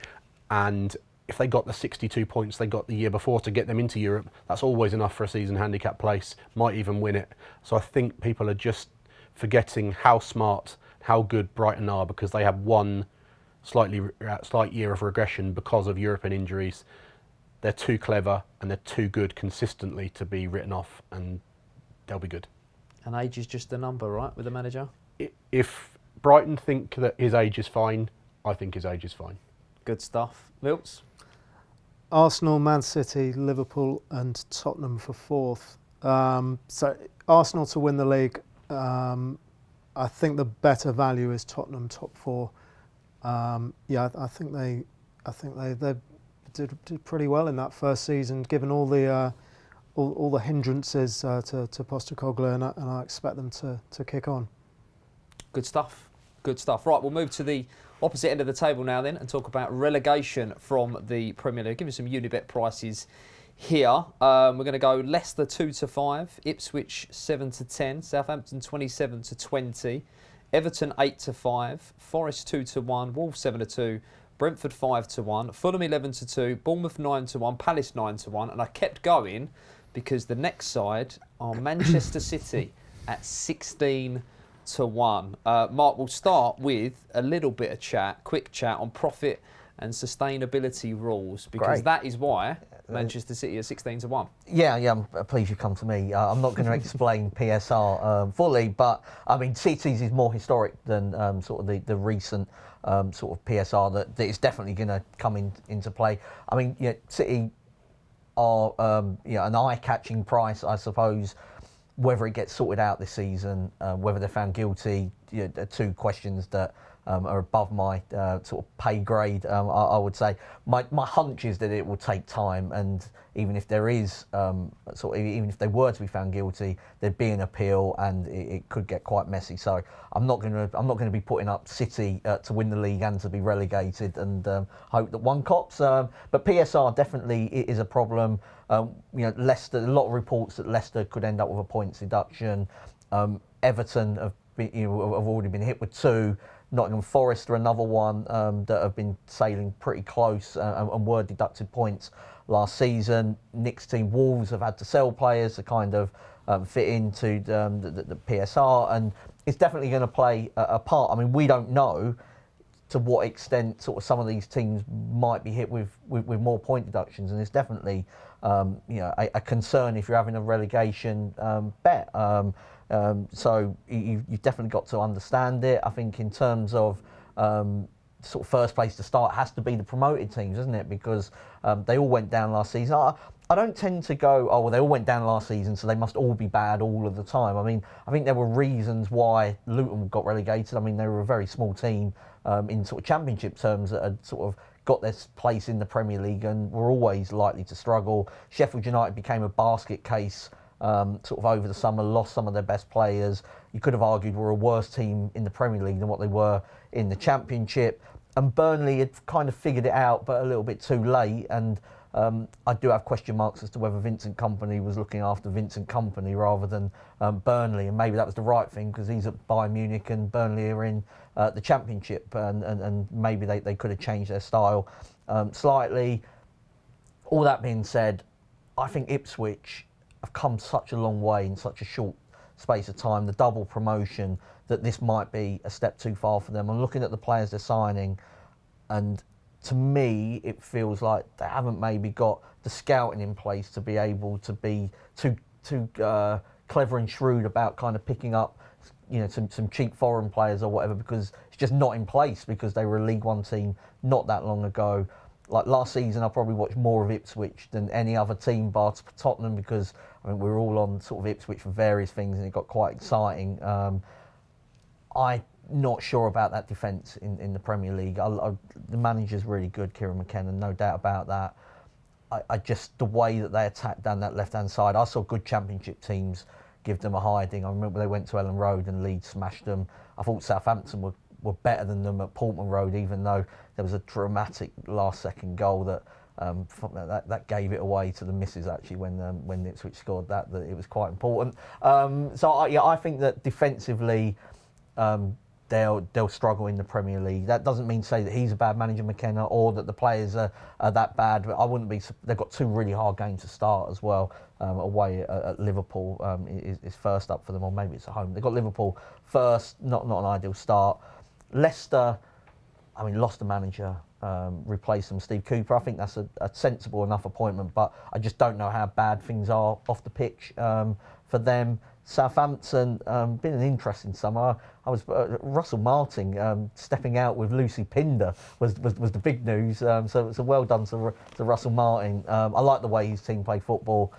And if they got the 62 points they got the year before to get them into Europe, that's always enough for a season handicap place, might even win it. So I think people are just forgetting how smart, how good Brighton are, because they have one slight year of regression because of European injuries. They're too clever and they're too good consistently to be written off, and they'll be good. And age is just a number, right, with the manager? If Brighton think that his age is fine, I think his age is fine. Good stuff. Milts? Arsenal, Man City, Liverpool and Tottenham for 4th. So Arsenal to win the league, I think the better value is Tottenham top 4. I think they did pretty well in that first season, given all the hindrances to Postecoglou, and I expect them to kick on. Good stuff. Good stuff. Right, we'll move to the opposite end of the table now then and talk about relegation from the Premier League. Give you some Unibet prices here. We're going to go Leicester 2-5, Ipswich 7-10, Southampton 27-20. Everton 8-5, Forest 2-1, Wolves 7-2, Brentford 5-1, Fulham 11-2, Bournemouth 9-1, Palace 9-1, and I kept going because the next side are Manchester City at 16-1. Mark, we'll start with a little bit of quick chat on profit and sustainability rules, because Great. that is why Manchester City are 16-1. Yeah, I'm pleased you come to me. I'm not going to explain PSR fully, but I mean, City's is more historic than sort of the recent sort of PSR that is definitely going to come into play. I mean, City are an eye-catching price, I suppose. Whether it gets sorted out this season, whether they're found guilty, are 2 questions that are above my sort of pay grade. I would say my hunch is that it will take time, and even if there is even if they were to be found guilty, there'd be an appeal, and it could get quite messy. So I'm not going to be putting up City to win the league and to be relegated, and hope that one cops. But PSR definitely is a problem. Leicester, a lot of reports that Leicester could end up with a points deduction. Everton have already been hit with 2. Nottingham Forest are another one that have been sailing pretty close and were deducted points last season. Nick's team, Wolves, have had to sell players to kind of fit into the PSR, and it's definitely going to play a part. I mean, we don't know to what extent sort of some of these teams might be hit with more point deductions, and it's definitely a concern if you're having a relegation bet. So you've definitely got to understand it. I think in terms of sort of first place to start has to be the promoted teams, isn't it? Because they all went down last season. I don't tend to go, oh, well, they all went down last season, so they must all be bad all of the time. I mean, I think there were reasons why Luton got relegated. I mean, they were a very small team in sort of championship terms that had sort of got their place in the Premier League and were always likely to struggle. Sheffield United became a basket case sort of over the summer, lost some of their best players. You could have argued were a worse team in the Premier League than what they were in the Championship. And Burnley had kind of figured it out, but a little bit too late. And I do have question marks as to whether Vincent Kompany was looking after Vincent Kompany rather than Burnley. And maybe that was the right thing because he's at Bayern Munich and Burnley are in the Championship. And maybe they could have changed their style slightly. All that being said, I think Ipswich have come such a long way in such a short space of time. The double promotion, that this might be a step too far for them. I'm looking at the players they're signing, and to me, it feels like they haven't maybe got the scouting in place to be able to be too clever and shrewd about kind of picking up, some cheap foreign players or whatever, because it's just not in place because they were a League One team not that long ago. Like last season, I probably watched more of Ipswich than any other team, bar Tottenham, because I mean we were all on sort of Ipswich for various things, and it got quite exciting. I'm not sure about that defence in the Premier League. The manager's really good, Kieran McKenna, no doubt about that. I just, the way that they attacked down that left-hand side, I saw good Championship teams give them a hiding. I remember they went to Ellen Road and Leeds smashed them. I thought Southampton were better than them at Portman Road, even though there was a dramatic last-second goal that gave it away to the misses, actually, when Ipswich scored that it was quite important. I think that defensively they'll struggle in the Premier League. That doesn't mean to say that he's a bad manager, McKenna, or that the players are that bad. But I wouldn't be. They've got two really hard games to start as well. Away at Liverpool is first up for them, or maybe it's at home. They've got Liverpool first, not an ideal start. Leicester, I mean, lost the manager, replaced them, Steve Cooper. I think that's a sensible enough appointment, but I just don't know how bad things are off the pitch for them. Southampton, been an interesting summer. I was Russell Martin stepping out with Lucy Pinder was the big news. So well done to Russell Martin. I like the way his team play football.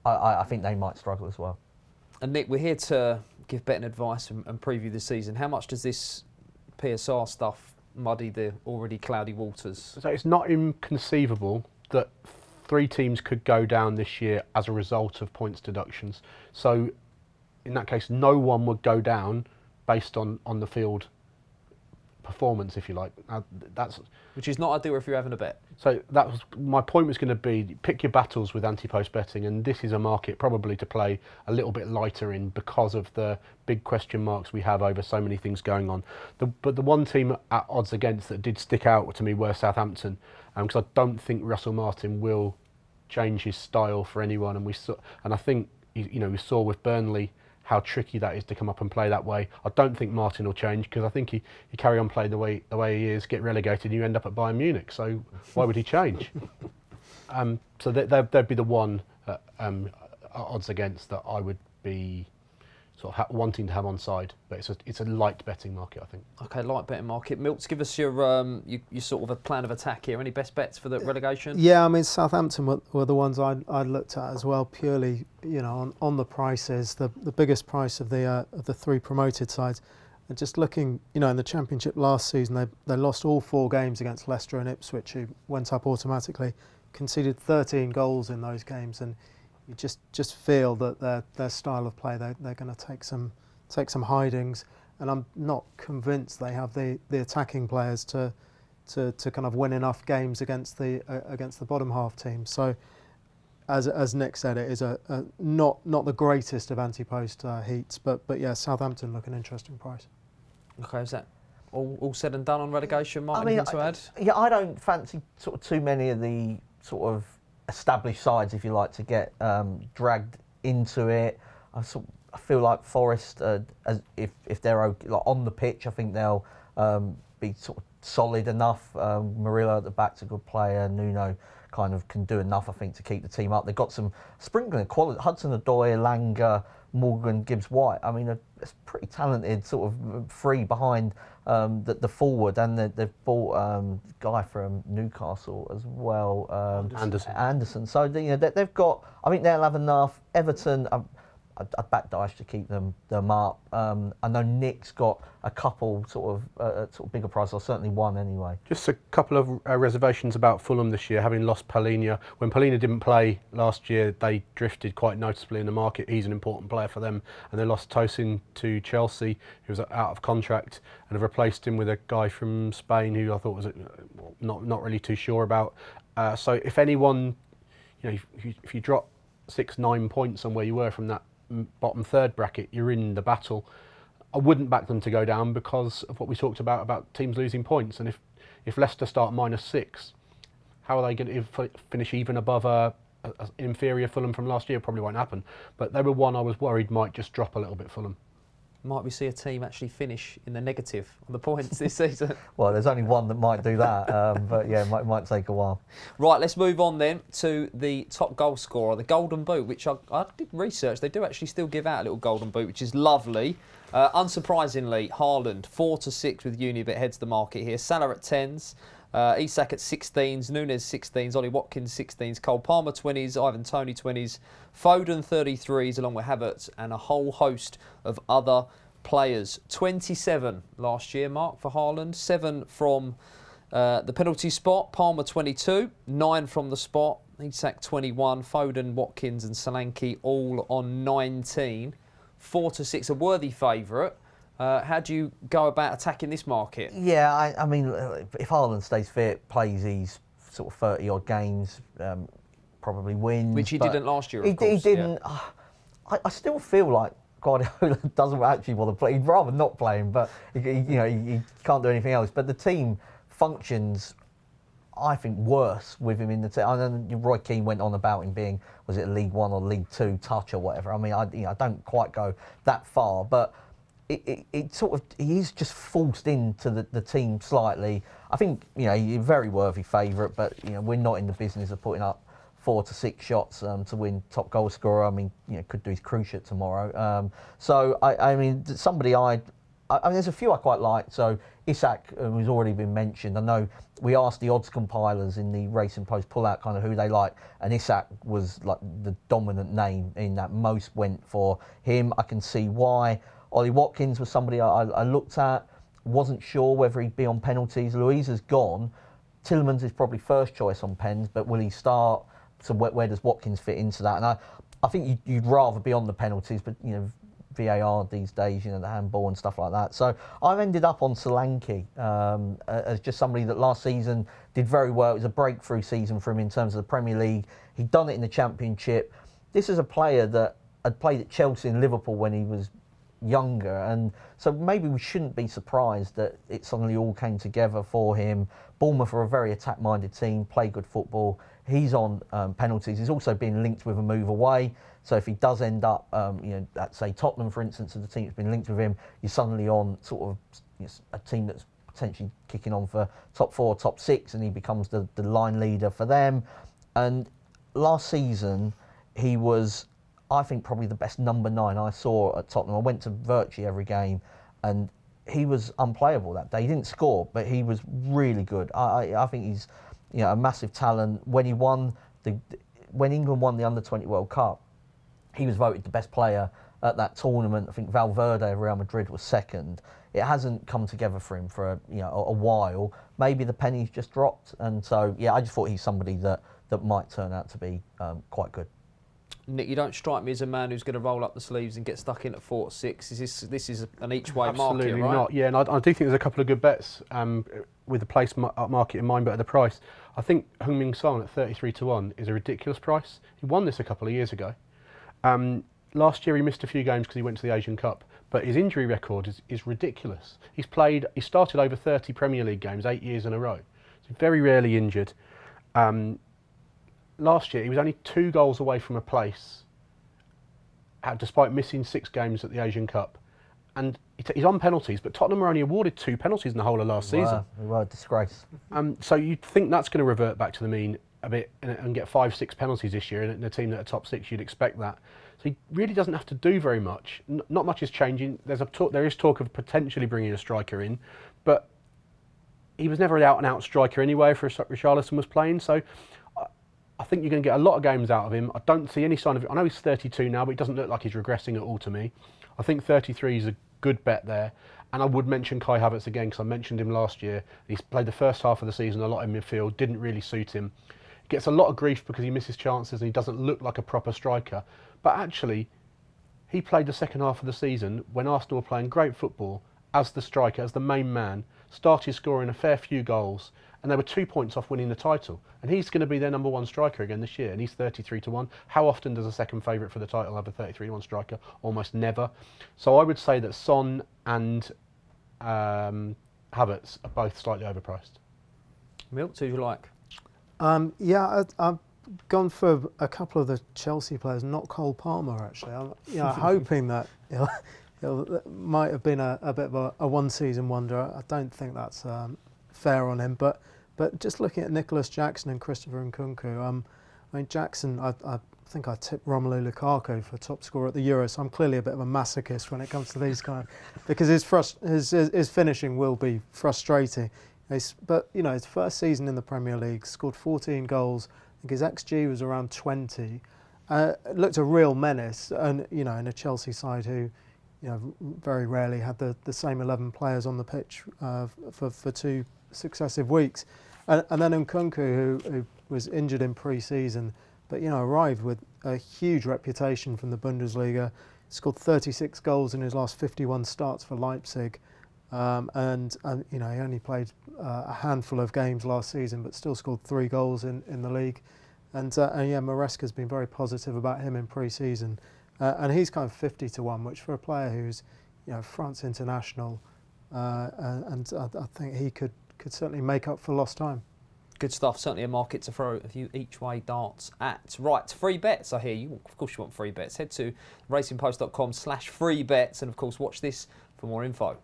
I think they might struggle as well. And Nick, we're here to give betting advice and preview the season. How much does this PSR stuff muddy the already cloudy waters? So it's not inconceivable that 3 teams could go down this year as a result of points deductions. So in that case, no one would go down based on the field performance, if you like. Which is not ideal if you're having a bet. So that was my point, was going to be pick your battles with Ante-post betting, and this is a market probably to play a little bit lighter in because of the big question marks we have over so many things going on. But the one team at odds against that did stick out to me were Southampton, because I don't think Russell Martin will change his style for anyone, and I think we saw with Burnley how tricky that is to come up and play that way. I don't think Martin will change, because I think he carry on playing the way he is, get relegated, and you end up at Bayern Munich. So why would he change? So they'd be the one odds against that I would be sort of wanting to have on side. But it's a light betting market, I think. Okay, light betting market. Milts, give us your sort of a plan of attack here. Any best bets for the relegation? Yeah, I mean, Southampton were the ones I looked at as well, purely on the prices. The biggest price of the 3 promoted sides. And just looking, in the Championship last season, they lost all 4 games against Leicester and Ipswich, who went up automatically, conceded 13 goals in those games, and you just feel that their style of play, they're going to take some hidings, and I'm not convinced they have the attacking players to kind of win enough games against the bottom half team. So, as Nick said, it is a not the greatest of Ante-post heats, but yeah, Southampton look an interesting price. Okay, is that all said and done on relegation? Martin, anything to add? Yeah, I don't fancy sort of too many of the sort of established sides, if you like, to get dragged into it. I feel like Forest, if they're on the pitch, I think they'll be sort of solid enough. Murillo at the back's a good player. Nuno kind of can do enough, I think, to keep the team up. They've got some sprinkling quality. Hudson-Odoi, Langer, Morgan, Gibbs-White. I mean, it's pretty talented sort of three behind the forward, and they've bought a guy from Newcastle as well, Anderson. So they've got. I think they'll have enough. Everton. I'd back Dyche to keep them up. I know Nick's got a couple sort of bigger price, or certainly one anyway. Just a couple of reservations about Fulham this year, having lost Palhinha. When Palhinha didn't play last year, they drifted quite noticeably in the market. He's an important player for them. And they lost Tosin to Chelsea, who was out of contract, and have replaced him with a guy from Spain who I thought was not really too sure about. So if anyone, if you drop 6-9 points on where you were from that bottom third bracket, you're in the battle. I wouldn't back them to go down because of what we talked about teams losing points. And if Leicester start -6, how are they going to finish even above a inferior Fulham from last year? Probably won't happen. But they were one I was worried might just drop a little bit, Fulham. Might we see a team actually finish in the negative on the points this season? Well, there's only one that might do that, but yeah, it might take a while. Right, let's move on then to the top goal scorer, the Golden Boot, which I did research. They do actually still give out a little Golden Boot, which is lovely. Unsurprisingly, Haaland, 4-6 with Unibet heads the market here. Salah at 10s. Isak at 16s, Nunes 16s, Ollie Watkins 16s, Cole Palmer 20s, Ivan Toney 20s, Foden 33s, along with Havertz and a whole host of other players. 27 last year, Mark, for Haaland, 7 from the penalty spot, Palmer 22, 9 from the spot, Isak 21, Foden, Watkins and Solanke all on 19. 4-6, a worthy favourite. How do you go about attacking this market? Yeah, I mean, if Haaland stays fit, plays these sort of 30-odd games, probably wins. Which he didn't last year, of course. He didn't. Yeah. I still feel like Guardiola doesn't actually want to play. He'd rather not play him, but he can't do anything else. But the team functions, I think, worse with him in the team. I know Roy Keane went on about him being, was it a League One or League Two touch or whatever. I mean, I don't quite go that far, but it sort of, he's just forced into the team slightly. I think, he's a very worthy favourite, but, we're not in the business of putting up 4 to 6 shots to win top goal scorer. I mean, could do his cruciate tomorrow. So, I mean, somebody I mean, there's a few I quite like. So, Isak, who's already been mentioned. I know we asked the odds compilers in the Racing Post pull-out kind of who they like, and Isak was like the dominant name in that. Most went for him. I can see why. Ollie Watkins was somebody I looked at, wasn't sure whether he'd be on penalties. Louisa's gone. Tielemans is probably first choice on pens, but will he start? So where does Watkins fit into that? And I think you'd rather be on the penalties, but VAR these days, the handball and stuff like that. So I've ended up on Solanke as just somebody that last season did very well. It was a breakthrough season for him in terms of the Premier League. He'd done it in the Championship. This is a player that had played at Chelsea and Liverpool when he was younger, and so maybe we shouldn't be surprised that it suddenly all came together for him. Bournemouth are a very attack-minded team, play good football. He's on penalties. He's also been linked with a move away. So if he does end up, at say Tottenham, for instance, as a team that's been linked with him, you're suddenly on sort of a team that's potentially kicking on for top 4, top 6, and he becomes the line leader for them. And last season, he was, I think, probably the best number 9 I saw at Tottenham. I went to virtually every game, and he was unplayable that day. He didn't score, but he was really good. I think he's a massive talent. When England won the Under-20 World Cup, he was voted the best player at that tournament. I think Valverde of Real Madrid was second. It hasn't come together for him for a while. Maybe the pennies just dropped, and so I just thought he's somebody that might turn out to be quite good. Nick, you don't strike me as a man who's going to roll up the sleeves and get stuck in at 4-6. This is an each-way market, right? Absolutely not. Yeah, and I do think there's a couple of good bets with the place market in mind, but at the price. I think Heung-min Son at 33-1 is a ridiculous price. He won this a couple of years ago. Last year he missed a few games because he went to the Asian Cup, but his injury record is ridiculous. He started over 30 Premier League games 8 years in a row. He's very rarely injured. Last year he was only 2 goals away from a place, despite missing 6 games at the Asian Cup, and he's on penalties, but Tottenham were only awarded 2 penalties in the whole of last season. We were a disgrace. So you'd think that's going to revert back to the mean a bit and get 5-6 penalties this year, and in a team that are top 6, you'd expect that. So he really doesn't have to do very much. Not much is changing. There is talk of potentially bringing a striker in, but he was never an out-and-out striker anyway if Richarlison was playing. So I think you're going to get a lot of games out of him. I don't see any sign of it. I know he's 32 now, but he doesn't look like he's regressing at all to me. I think 33 is a good bet there. And I would mention Kai Havertz again, because I mentioned him last year. He's played the first half of the season a lot in midfield, didn't really suit him. He gets a lot of grief because he misses chances and he doesn't look like a proper striker. But actually, he played the second half of the season when Arsenal were playing great football as the striker, as the main man, started scoring a fair few goals, and they were 2 points off winning the title. And he's going to be their number 1 striker again this year, and he's 33-1. How often does a second favourite for the title have a 33-1 striker? Almost never. So I would say that Son and Havertz are both slightly overpriced. Milt, who do you like? I've gone for a couple of the Chelsea players, not Cole Palmer actually. I'm hoping that it might have been a bit of a one-season wonder. I don't think that's fair on him, but just looking at Nicholas Jackson and Christopher Nkunku, I mean Jackson, I think I tipped Romelu Lukaku for top scorer at the Euro, so I'm clearly a bit of a masochist when it comes to these kind of, because his finishing will be frustrating. But his first season in the Premier League, scored 14 goals. I think his XG was around 20. Looked a real menace, and in a Chelsea side who, very rarely had the same 11 players on the pitch for 2 successive weeks. And then Nkunku, who was injured in pre-season, but arrived with a huge reputation from the Bundesliga. Scored 36 goals in his last 51 starts for Leipzig. And he only played a handful of games last season, but still scored 3 goals in the league. And Maresca's been very positive about him in pre-season, and he's kind of 50-1, which for a player who's France international, and I think he could certainly make up for lost time. Good stuff. Certainly a market to throw a few each way darts at. Right, free bets. I hear you. Of course you want free bets. Head to racingpost.com/free bets, and of course watch this for more info.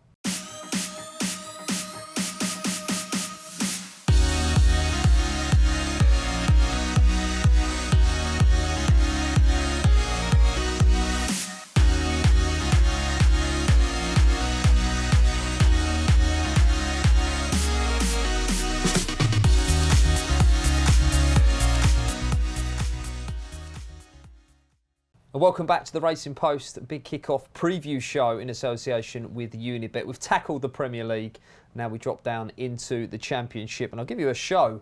Welcome back to the Racing Post big kick-off preview show in association with Unibet. We've tackled the Premier League. Now we drop down into the Championship, and I'll give you a show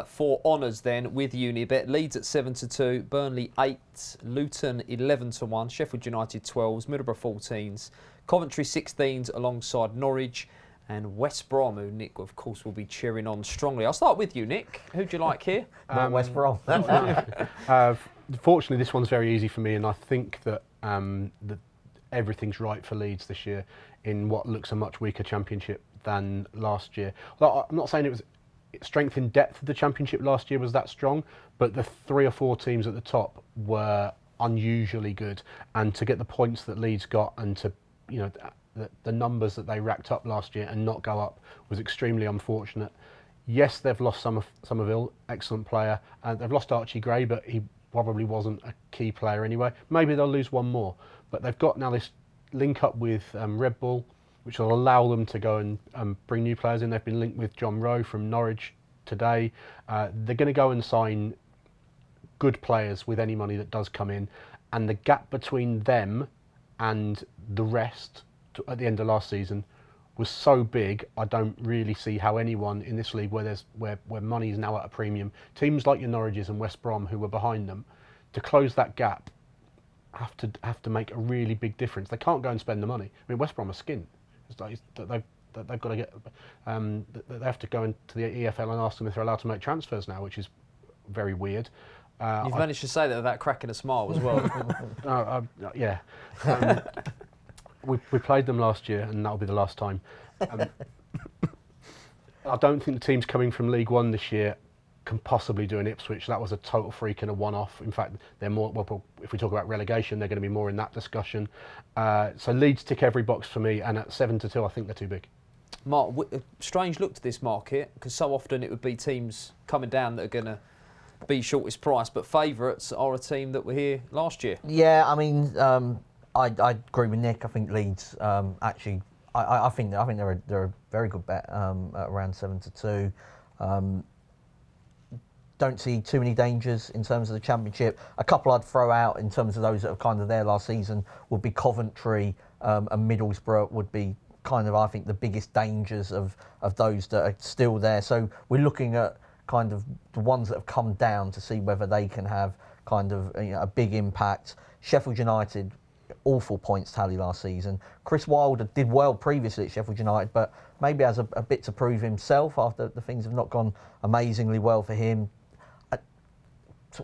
for honours then with Unibet. Leeds at 7-2, Burnley 8, Luton 11-1, Sheffield United 12s, Middlesbrough 14s, Coventry 16s alongside Norwich, and West Brom, who Nick, of course, will be cheering on strongly. I'll start with you, Nick. Who do you like here? West Brom. Fortunately, this one's very easy for me, and I think that everything's right for Leeds this year in what looks a much weaker Championship than last year. Well, I'm not saying it was strength in depth of the Championship last year was that strong, but the 3 or 4 teams at the top were unusually good, and to get the points that Leeds got and to the numbers that they racked up last year and not go up was extremely unfortunate. Yes, they've lost Somerville, excellent player, and they've lost Archie Gray, but he probably wasn't a key player anyway. Maybe they'll lose one more, but they've got now this link up with Red Bull, which will allow them to go and bring new players in. They've been linked with John Rowe from Norwich today. They're going to go and sign good players with any money that does come in, and the gap between them and the rest at the end of last season was so big. I don't really see how anyone in this league where money is now at a premium, teams like your Norwiches and West Brom who were behind them, to close that gap have to make a really big difference. They can't go and spend the money. I mean, West Brom are skint. They've got to get. They have to go into the EFL and ask them if they're allowed to make transfers now, which is very weird. You've managed to say that without cracking a smile as well. Yeah. We played them last year, and that'll be the last time. I don't think the teams coming from League One this year can possibly do in Ipswich. That was a total freak and a one-off. In fact, they're more, well, if we talk about relegation, they're going to be more in that discussion. So Leeds tick every box for me, and at 7-2, I think they're too big. Mark, strange look to this market, because so often it would be teams coming down that are going to be shortest price, but favourites are a team that were here last year. Yeah, I mean, I agree with Nick. I think Leeds actually, I think they're a very good bet at around 7-2. Don't see too many dangers in terms of the Championship. A couple I'd throw out in terms of those that are kind of there last season would be Coventry and Middlesbrough would be kind of, I think, the biggest dangers of those that are still there. So we're looking at kind of the ones that have come down to see whether they can have kind of a big impact. Sheffield United, awful points tally last season. Chris Wilder did well previously at Sheffield United, but maybe has a bit to prove himself after the things have not gone amazingly well for him.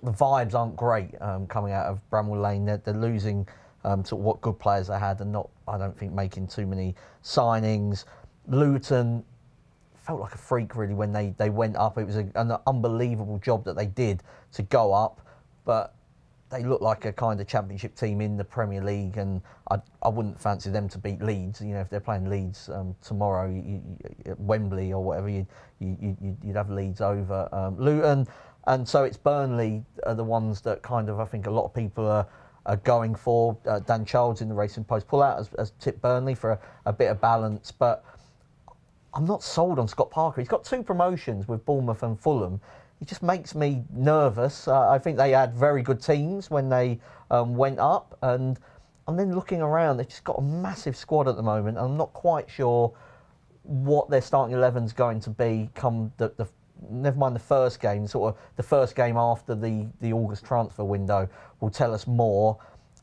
The vibes aren't great coming out of Bramall Lane. They're losing sort of what good players they had and not, I don't think, making too many signings. Luton felt like a freak really when they went up. It was an unbelievable job that they did to go up, but they look like a kind of Championship team in the Premier League, and I wouldn't fancy them to beat Leeds. You know, if they're playing Leeds tomorrow at Wembley or whatever, you'd have Leeds over Luton. And so it's Burnley are the ones that kind of, I think a lot of people are going for. Dan Childs in the Racing Post pull-out has tipped Burnley for a bit of balance, but I'm not sold on Scott Parker. He's got 2 promotions with Bournemouth and Fulham. He just makes me nervous. I think they had very good teams when they went up, and I'm then looking around. They've just got a massive squad at the moment. I'm not quite sure what their starting 11's going to be come the never mind the first game, sort of the first game after the August transfer window will tell us more.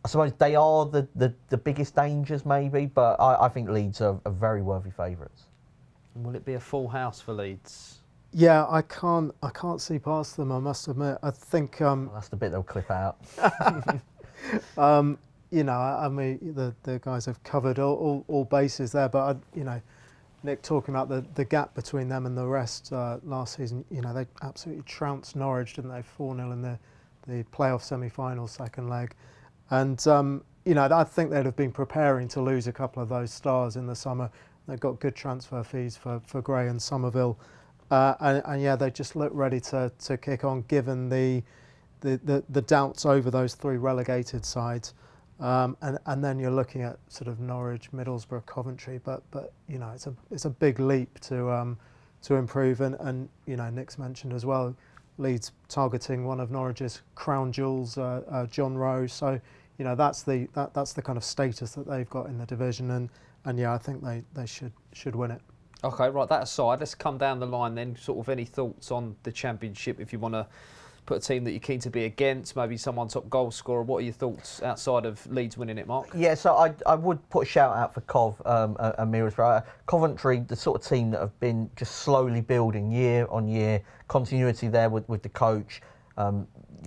I suppose they are the biggest dangers maybe, but I think Leeds are very worthy favourites. Will it be a full house for Leeds? Yeah, I can't see past them, I must admit. I think Well, that's the bit they'll clip out. you know, I mean the guys have covered all bases there, but Nick talking about the gap between them and the rest last season. You know, they absolutely trounced Norwich, didn't they? 4-0 in the playoff semi-final second leg, and I think they'd have been preparing to lose a couple of those stars in the summer. They've got good transfer fees for Gray and Somerville, and yeah, they just look ready to kick on given the doubts over those 3 relegated sides. And then you're looking at sort of Norwich, Middlesbrough, Coventry, but it's a big leap to improve, and Nick's mentioned as well, Leeds targeting one of Norwich's crown jewels, John Rowe. So that's the kind of status that they've got in the division, and yeah, I think they should win it. Okay, right, that aside, let's come down the line then. Sort of any thoughts on the Championship, if you want to put a team that you're keen to be against, maybe someone top goal scorer. What are your thoughts outside of Leeds winning it, Mark? Yeah, so I would put a shout out for Cov and Middlesbrough. Coventry, the sort of team that have been just slowly building year on year, continuity there with the coach.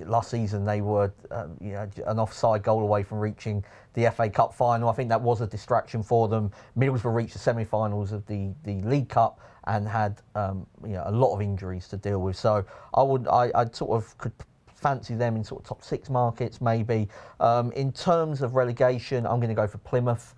Last season they were an offside goal away from reaching the FA Cup final. I think that was a distraction for them. Middlesbrough reached the semi-finals of the League Cup and had a lot of injuries to deal with. So I'd sort of could fancy them in sort of top 6 markets maybe. In terms of relegation, I'm going to go for Plymouth.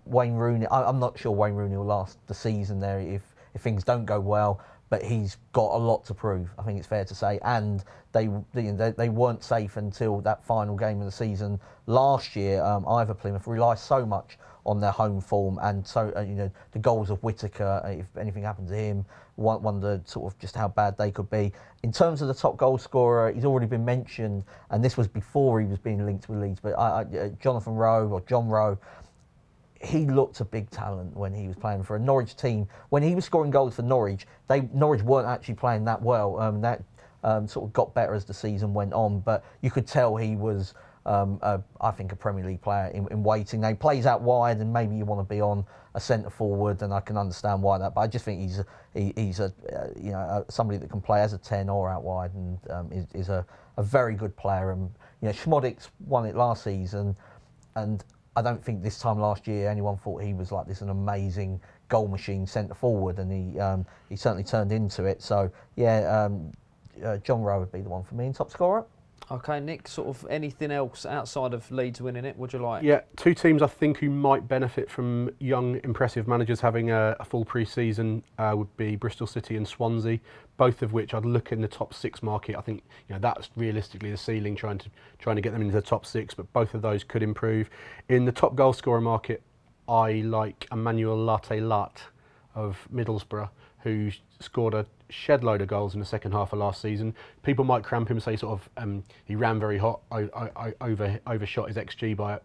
Wayne Rooney, I'm not sure Wayne Rooney will last the season there if things don't go well, but he's got a lot to prove, I think it's fair to say. And they weren't safe until that final game of the season last year. Either Plymouth rely so much on their home form, and so the goals of Whittaker, if anything happened to him, wonder sort of just how bad they could be. In terms of the top goal scorer, he's already been mentioned, and this was before he was being linked with Leeds, but Jonathan Rowe, or John Rowe, he looked a big talent when he was playing for a Norwich team. When he was scoring goals for Norwich, Norwich weren't actually playing that well. That sort of got better as the season went on, but you could tell he was, I think, a Premier League player in waiting. Now, he plays out wide, and maybe you want to be on a centre forward, and I can understand why that. But I just think he's somebody that can play as a 10 or out wide, and is a very good player. And Schmodic's won it last season, and I don't think this time last year anyone thought he was like this an amazing goal machine centre forward, and he certainly turned into it. So yeah, John Rowe would be the one for me in top scorer. Okay, Nick, sort of anything else outside of Leeds winning it? Would you like? Yeah, two teams I think who might benefit from young, impressive managers having a full pre-season would be Bristol City and Swansea, both of which I'd look in the top 6 market. I think that's realistically the ceiling, trying to get them into the top 6, but both of those could improve. In the top goal scorer market, I like Emmanuel Latte-Lat of Middlesbrough, who scored a shed load of goals in the second half of last season. People might cramp him, say sort of he ran very hot, overshot his XG by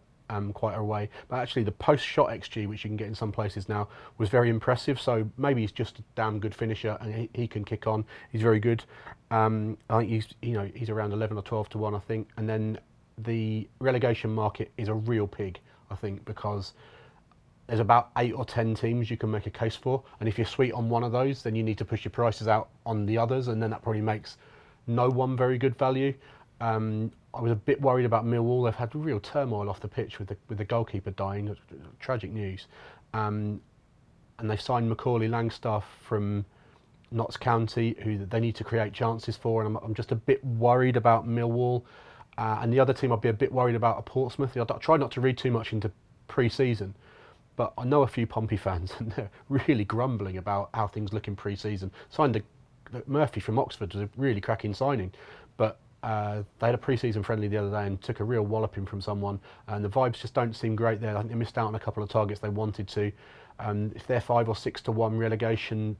quite a way. But actually the post-shot XG, which you can get in some places now, was very impressive. So maybe he's just a damn good finisher and he can kick on. He's very good. I think he's around 11 or 12 to 1, I think. And then the relegation market is a real pig, I think, because there's about 8 or 10 teams you can make a case for, and if you're sweet on one of those, then you need to push your prices out on the others, and then that probably makes no one very good value. I was a bit worried about Millwall. They've had real turmoil off the pitch with the goalkeeper dying. Tragic news. And they've signed Macaulay Langstaff from Notts County, who they need to create chances for, and I'm just a bit worried about Millwall. And the other team I'd be a bit worried about are Portsmouth. I try not to read too much into pre-season, but I know a few Pompey fans, and they're really grumbling about how things look in pre-season. Signed Murphy from Oxford, was a really cracking signing, but they had a pre-season friendly the other day and took a real walloping from someone, and the vibes just don't seem great there. I think they missed out on a couple of targets they wanted to. If they're 5 or 6 to 1 relegation,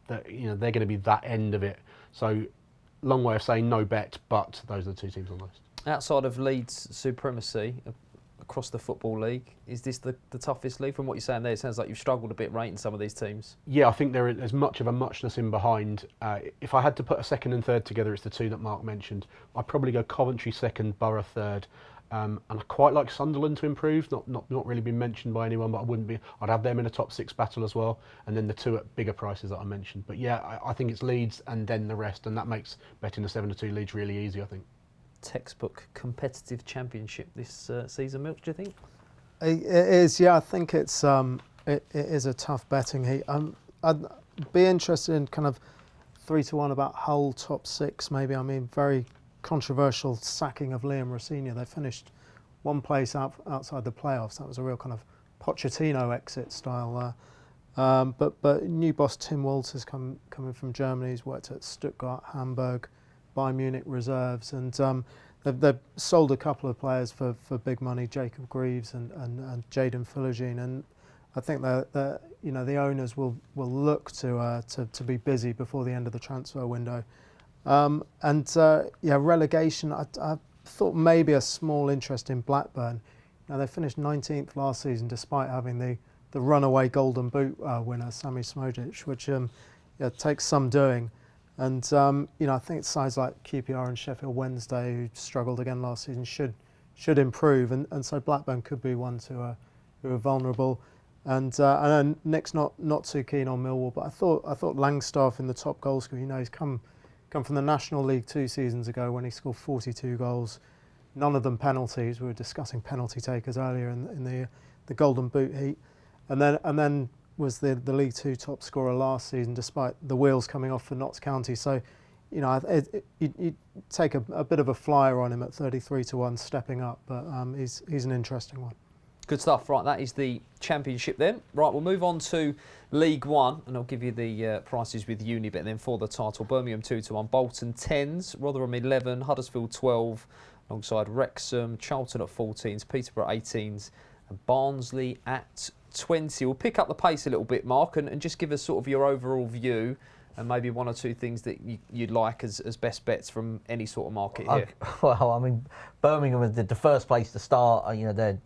they're going to be that end of it. So, long way of saying no bet, but those are the two teams on the list. Outside of Leeds' supremacy across the Football League, is this the toughest league? From what you're saying there, it sounds like you've struggled a bit rating some of these teams. Yeah, I think there's much of a muchness in behind. If I had to put a second and third together, it's the two that Mark mentioned. I'd probably go Coventry second, Borough third. And I quite like Sunderland to improve, not really been mentioned by anyone, but I'd have them in a top 6 battle as well, and then the two at bigger prices that I mentioned. But yeah, I think it's Leeds and then the rest, and that makes betting the 7-2 Leeds really easy, I think. Textbook competitive championship this season, Milk, do you think? It is, yeah. I think it is a tough betting heat. I'd be interested in kind of 3 to 1 about Hull top 6, maybe. I mean, very controversial sacking of Liam Rosenior. They finished one place outside the playoffs. That was a real kind of Pochettino exit style. But new boss Tim Walters coming from Germany. He's worked at Stuttgart, Hamburg, Bayern Munich reserves, and they've sold a couple of players for big money, Jacob Greaves and Jadon Philogene, and I think the owners will look to be busy before the end of the transfer window. Relegation, I thought maybe a small interest in Blackburn. Now, they finished 19th last season despite having the runaway Golden Boot winner, Sami Smojic, which takes some doing. And I think sides like QPR and Sheffield Wednesday, who struggled again last season, should improve, and so Blackburn could be one who are vulnerable. And I know Nick's not too keen on Millwall, but I thought Langstaff in the top goal scorer. He's come from the National League 2 seasons ago when he scored 42 goals, none of them penalties. We were discussing penalty takers earlier in the Golden Boot heat, and then was the League 2 top scorer last season, despite the wheels coming off for Notts County. So, you take a bit of a flyer on him at 33 to 1, stepping up, but he's an interesting one. Good stuff. Right, that is the Championship then. Right, we'll move on to League 1, and I'll give you the prices with Unibet then for the title. Birmingham 2 to 1, Bolton 10s, Rotherham 11, Huddersfield 12, alongside Wrexham, Charlton at 14s, Peterborough 18s, and Barnsley at 20. We'll pick up the pace a little bit, Mark, and just give us sort of your overall view and maybe one or two things that you'd like as best bets from any sort of market here. Well, I mean, Birmingham was the first place to start. They're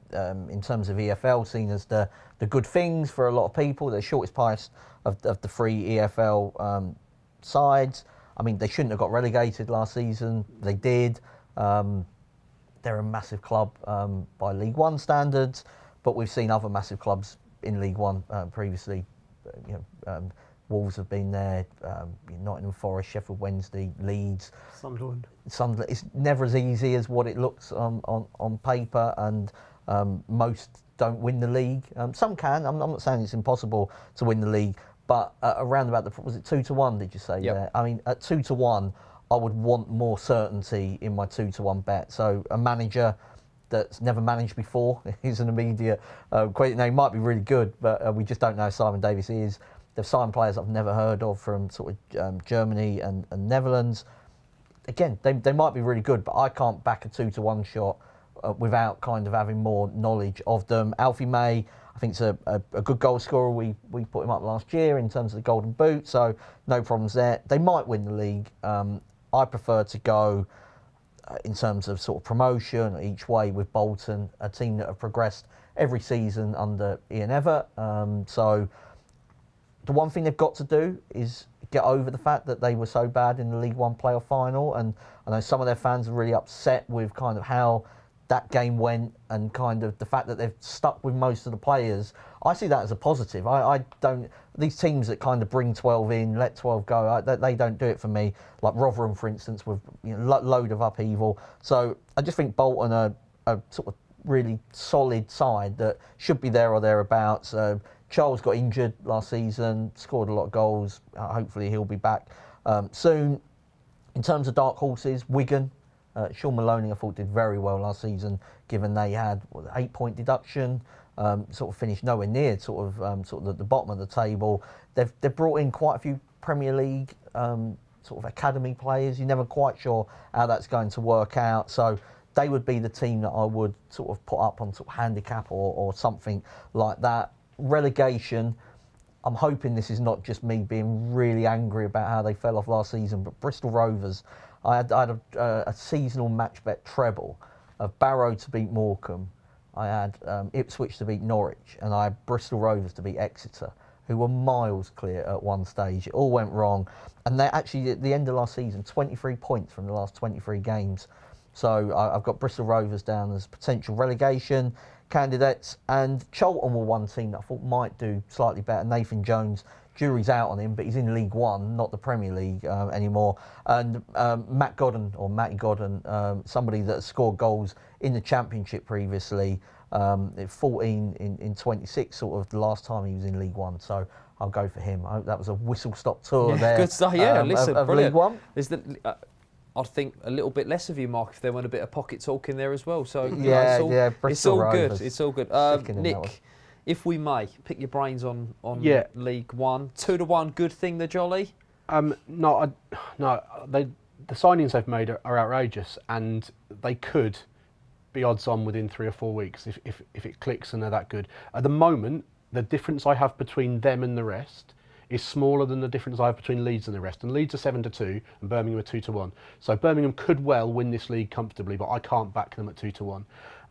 in terms of EFL seen as the good things for a lot of people. They're shortest price of the 3 EFL sides. I mean, they shouldn't have got relegated last season. They did. They're a massive club by League One standards, but we've seen other massive clubs in League One previously. Wolves have been there, Nottingham Forest, Sheffield Wednesday, Leeds. Sunderland. It's never as easy as what it looks on paper, and most don't win the league. Some can. I'm not saying it's impossible to win the league, but around about was it 2 to 1? Did you say? Yep. Yeah. I mean, at 2 to 1, I would want more certainty in my 2-1 bet. So a manager that's never managed before is an immediate question. Now, he might be really good, but we just don't know who Simon Davies is. They've signed players I've never heard of from sort of Germany and Netherlands. Again, they might be really good, but I can't back a 2-1 shot without kind of having more knowledge of them. Alfie May, I think, is a good goal scorer. We put him up last year in terms of the Golden Boot, so no problems there. They might win the league. I prefer to go in terms of sort of promotion each way with Bolton, a team that have progressed every season under Ian Evatt. So the one thing they've got to do is get over the fact that they were so bad in the League One playoff final, and I know some of their fans are really upset with kind of how that game went and kind of the fact that they've stuck with most of the players. I see that as a positive. I don't, these teams that kind of bring 12 in, let 12 go, they don't do it for me. Like Rotherham, for instance, with load of upheaval. So I just think Bolton are a sort of really solid side that should be there or thereabouts. Charles got injured last season, scored a lot of goals. Hopefully he'll be back soon. In terms of dark horses, Wigan. Sean Maloney, I thought, did very well last season, given they had an 8-point deduction, sort of finished nowhere near sort of the bottom of the table. They've brought in quite a few Premier League sort of academy players. You're never quite sure how that's going to work out. So they would be the team that I would sort of put up on sort of handicap or something like that. Relegation, I'm hoping this is not just me being really angry about how they fell off last season, but Bristol Rovers, I had a seasonal match bet treble of Barrow to beat Morecambe. I had Ipswich to beat Norwich, and I had Bristol Rovers to beat Exeter, who were miles clear at one stage. It all went wrong. And they actually, at the end of last season, 23 points from the last 23 games. So I've got Bristol Rovers down as potential relegation candidates, and Charlton were one team that I thought might do slightly better. Nathan Jones, jury's out on him, but he's in League One, not the Premier League anymore. And Matty Godden, somebody that scored goals in the Championship previously, 14 in 26, sort of the last time he was in League One. So I'll go for him. I hope that was a whistle-stop tour there. Good stuff, yeah. Listen, of brilliant. League One. I'd think a little bit less of you, Mark, if there weren't a bit of pocket talk in there as well. So it's all good. It's all good. Nick, if we may, pick your brains on League One. 2-1, good thing, the Jolly? No, the signings they've made are outrageous, and they could be odds on within 3 or 4 weeks if it clicks and they're that good. At the moment, the difference I have between them and the rest is smaller than the difference I have between Leeds and the rest. And Leeds are 7-2 and Birmingham are 2-1. So Birmingham could well win this league comfortably, but I can't back them at 2-1.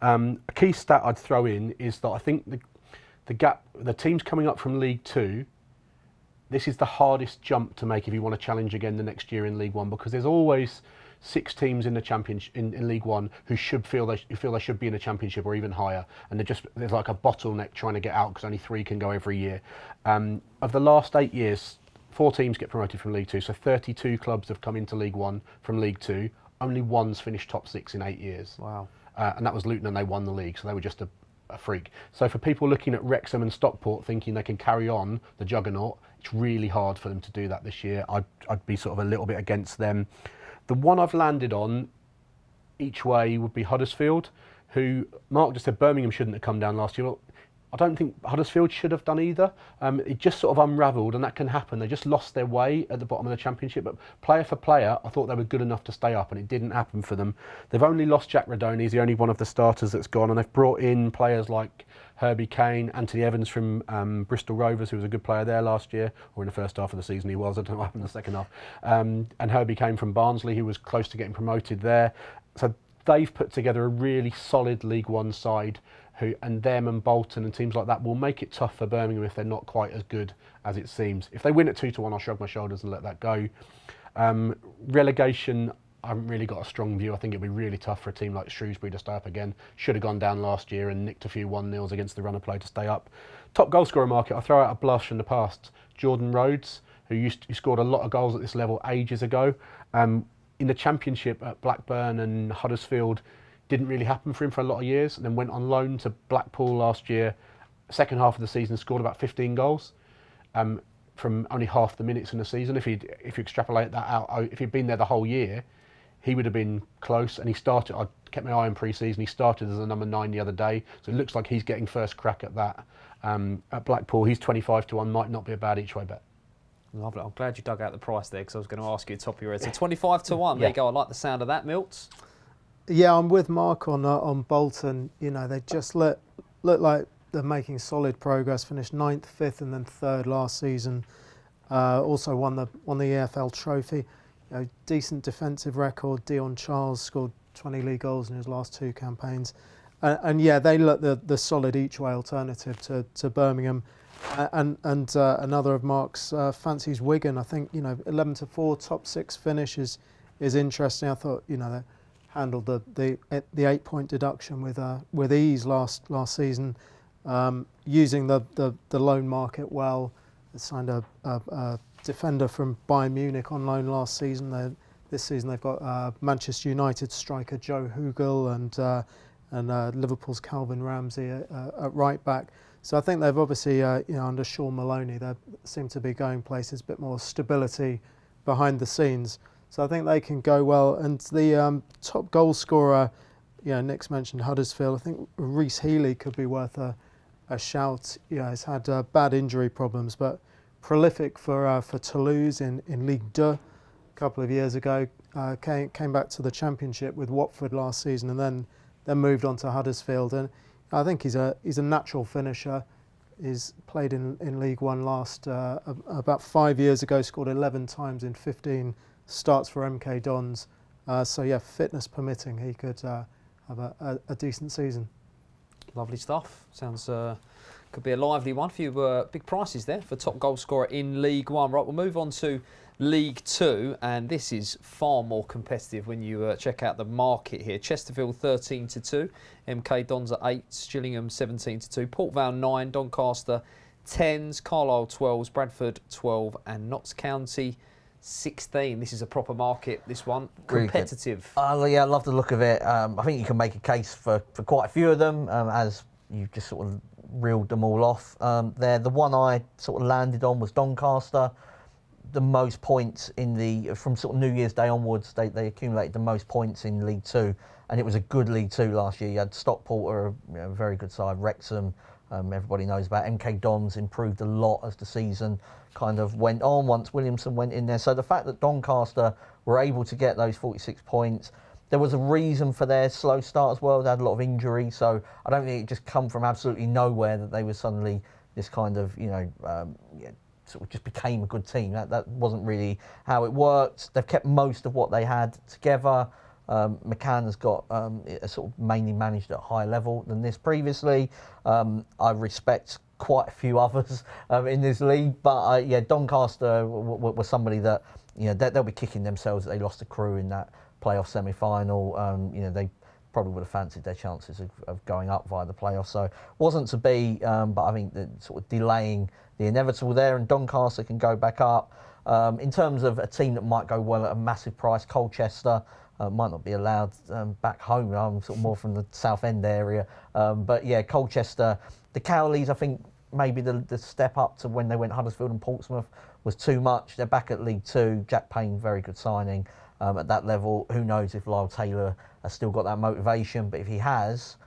A key stat I'd throw in is that I think the teams coming up from League Two, this is the hardest jump to make if you want to challenge again the next year in League One, because there's always 6 teams in the championship in League One who feel they should be in the Championship or even higher, and there's like a bottleneck trying to get out because only 3 can go every year. Of the last 8 years, 4 teams get promoted from League Two, so 32 clubs have come into League One from League Two. Only one's finished top 6 in 8 years. Wow! And that was Luton, and they won the league, so they were just a freak. So for people looking at Wrexham and Stockport thinking they can carry on the juggernaut, it's really hard for them to do that this year. I'd be sort of a little bit against them. The one I've landed on each way would be Huddersfield, who Mark just said Birmingham shouldn't have come down last year. Well, I don't think Huddersfield should have done either. It just sort of unravelled, and that can happen. They just lost their way at the bottom of the Championship, but player for player, I thought they were good enough to stay up, and it didn't happen for them. They've only lost Jack Radoni. He's the only one of the starters that's gone, and they've brought in players like Herbie Kane, Anthony Evans from Bristol Rovers, who was a good player there last year, or in the first half of the season he was. I don't know what happened in the second half. And Herbie Kane from Barnsley, who was close to getting promoted there. So they've put together a really solid League One side, and them and Bolton and teams like that will make it tough for Birmingham if they're not quite as good as it seems. If they win at 2-1, I'll shrug my shoulders and let that go. Relegation, I haven't really got a strong view. I think it'll be really tough for a team like Shrewsbury to stay up again. Should have gone down last year and nicked a few 1-0s against the run of play to stay up. Top goal scorer market, I'll throw out a blush in the past. Jordan Rhodes, who scored a lot of goals at this level ages ago. In the Championship at Blackburn and Huddersfield, didn't really happen for him for a lot of years, and then went on loan to Blackpool last year. Second half of the season, scored about 15 goals. from only half the minutes in the season. If you extrapolate that out, if he'd been there the whole year, he would have been close. And he started. I kept my eye on pre-season. He started as a number 9 the other day, so it looks like he's getting first crack at that. At Blackpool, he's 25-1. Might not be a bad each way bet. Lovely. I'm glad you dug out the price there, because I was going to ask you top of your head. So 25-1. Yeah. There you go. I like the sound of that, Milt. Yeah, I'm with Mark on Bolton. You know, they just look like they're making solid progress. Finished 9th, 5th, and then 3rd last season. Also won the EFL trophy. You know, decent defensive record. Dion Charles scored 20 league goals in his last 2 campaigns. And yeah, they look the solid each way alternative to Birmingham. And another of Mark's fancies Wigan. I think, you know, 11-4 top 6 finish is interesting. I thought, you know, they handled the 8-point deduction with ease last season, using the loan market well. They signed a defender from Bayern Munich on loan last season. This season they've got Manchester United striker Joe Hugel and Liverpool's Calvin Ramsey at right back. So I think they've obviously, you know, under Sean Maloney, they seem to be going places, a bit more stability behind the scenes. So I think they can go well. And the top goal scorer, you know, Nick's mentioned Huddersfield. I think Reece Healey could be worth a shout. Yeah, he's had bad injury problems, but prolific for Toulouse in Ligue 2 a couple of years ago. Came back to the Championship with Watford last season, and then moved on to Huddersfield. And I think he's a natural finisher. He's played in League One about 5 years ago. Scored 11 times in 15 starts for MK Dons. So yeah, fitness permitting, he could have a decent season. Lovely stuff. Sounds could be a lively one for you. Big prices there for top goal scorer in League One. Right, we'll move on to League Two, and this is far more competitive when you check out the market here. Chesterfield 13-2, MK Dons at 8, Gillingham 17-2, Port Vale 9, Doncaster 10s, Carlisle 12s, Bradford 12, and Notts County 16. This is a proper market, this one. Competitive. Really yeah, I love the look of it. I think you can make a case for quite a few of them, as you've just sort of reeled them all off there. The one I sort of landed on was Doncaster. The most points from sort of New Year's Day onwards, they accumulated the most points in League Two, and it was a good League Two last year. You had Stockport, a very good side, Wrexham, everybody knows about. MK Dons improved a lot as the season kind of went on once Williamson went in there. So the fact that Doncaster were able to get those 46 points, there was a reason for their slow start as well. They had a lot of injury, so I don't think it just come from absolutely nowhere that they were suddenly this kind of, sort of just became a good team. That wasn't really how it worked. They've kept most of what they had together. McCann has got sort of mainly managed at a higher level than this previously. I respect quite a few others in this league, but Doncaster were somebody that they'll be kicking themselves that they lost to Crewe in that playoff semi-final. They probably would have fancied their chances of going up via the playoffs. So wasn't to be, but I think that sort of delaying the inevitable there, and Doncaster can go back up. In terms of a team that might go well at a massive price, Colchester might not be allowed back home. I'm sort of more from the South End area. But yeah, Colchester, the Cowleys, I think maybe the step up to when they went Huddersfield and Portsmouth was too much. They're back at League Two. Jack Payne, very good signing at that level. Who knows if Lyle Taylor has still got that motivation, but if he has,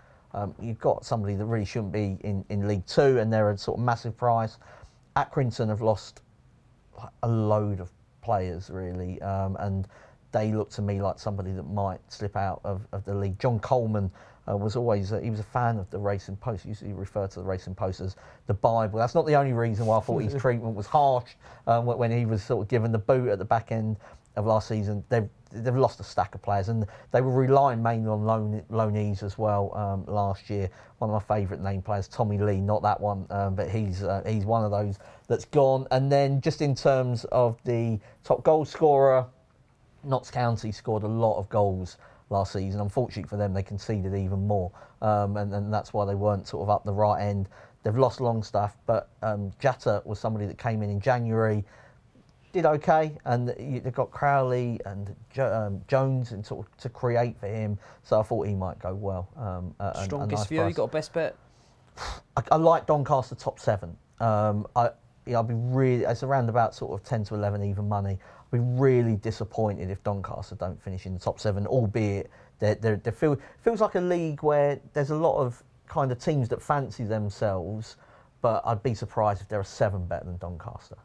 you've got somebody that really shouldn't be in League Two, and they're a sort of massive price. Accrington have lost a load of players, really, and they look to me like somebody that might slip out of the league. John Coleman was always, he was a fan of the Racing Post. He used to refer to the Racing Post as the Bible. That's not the only reason why I thought his treatment was harsh when he was sort of given the boot at the back end of last season. They've lost a stack of players, and they were relying mainly on loanees as well last year. One of my favourite name players, Tommy Lee, not that one, but he's one of those that's gone. And then just in terms of the top goal scorer, Notts County scored a lot of goals last season. Unfortunately for them, they conceded even more, and that's why they weren't sort of up the right end. They've lost Longstaff, but Jatta was somebody that came in January, did okay, and they've got Crowley and Jones and sort of to create for him. So I thought he might go well. Strongest view, you got a best bet? I like Doncaster top 7. I'll be really. It's around about sort of 10 to 11 even money. I'll be really disappointed if Doncaster don't finish in the top 7, albeit feels like a league where there's a lot of kind of teams that fancy themselves, but I'd be surprised if there are 7 better than Doncaster.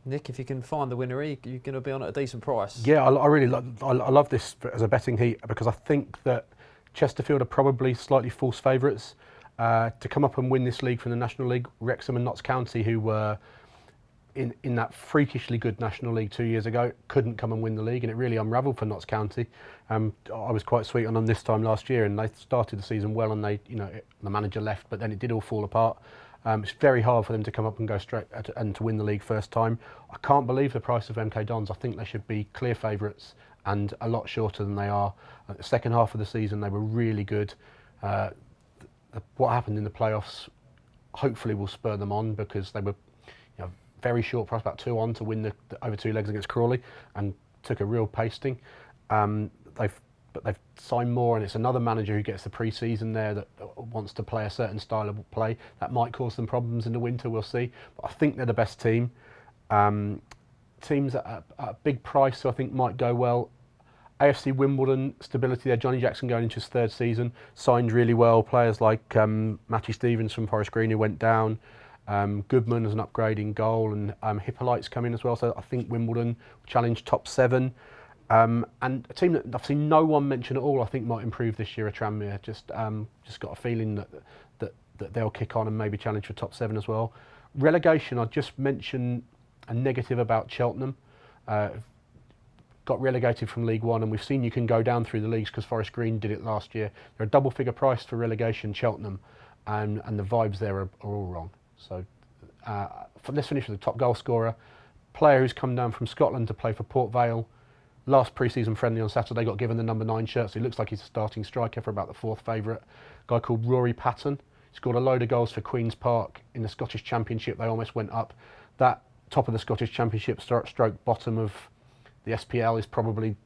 Nick, if you can find the winner, you're going to be on at a decent price. Yeah, I really I love this as a betting heat because I think that Chesterfield are probably slightly false favourites to come up and win this league from the National League. Wrexham and Notts County, who were in that freakishly good National League 2 years ago, couldn't come and win the league, and it really unravelled for Notts County. I was quite sweet on them this time last year, and they started the season well, and the manager left, but then it did all fall apart. It's very hard for them to come up and go straight and to win the league first time. I can't believe the price of MK Dons. I think they should be clear favourites and a lot shorter than they are. The second half of the season, they were really good. What happened in the playoffs hopefully will spur them on, because they were very short price, about 2-1 to win the over 2 legs against Crawley, and took a real pasting. They've signed more, and it's another manager who gets the pre-season there that wants to play a certain style of play. That might cause them problems in the winter, we'll see. But I think they're the best team. Teams at a big price, so I think might go well. AFC Wimbledon, stability there. Johnny Jackson going into his 3rd season, signed really well. Players like Matty Stevens from Forest Green, who went down. Goodman as an upgrade in goal, and Hippolyte's come in as well. So I think Wimbledon challenge top 7. And a team that I've seen no one mention at all, I think might improve this year, Tranmere. Just got a feeling that they'll kick on and maybe challenge for top 7 as well. Relegation, I'd just mention a negative about Cheltenham. Got relegated from League One, and we've seen you can go down through the leagues because Forest Green did it last year. They're a double-figure price for relegation, Cheltenham, and the vibes there are all wrong. So let's finish with the top goal scorer. Player who's come down from Scotland to play for Port Vale. Last pre-season friendly on Saturday, got given the number 9 shirt, so he looks like he's a starting striker for about the 4th favourite. A guy called Rory Patton. He scored a load of goals for Queen's Park in the Scottish Championship. They almost went up. That top of the Scottish Championship stroke bottom of the SPL is probably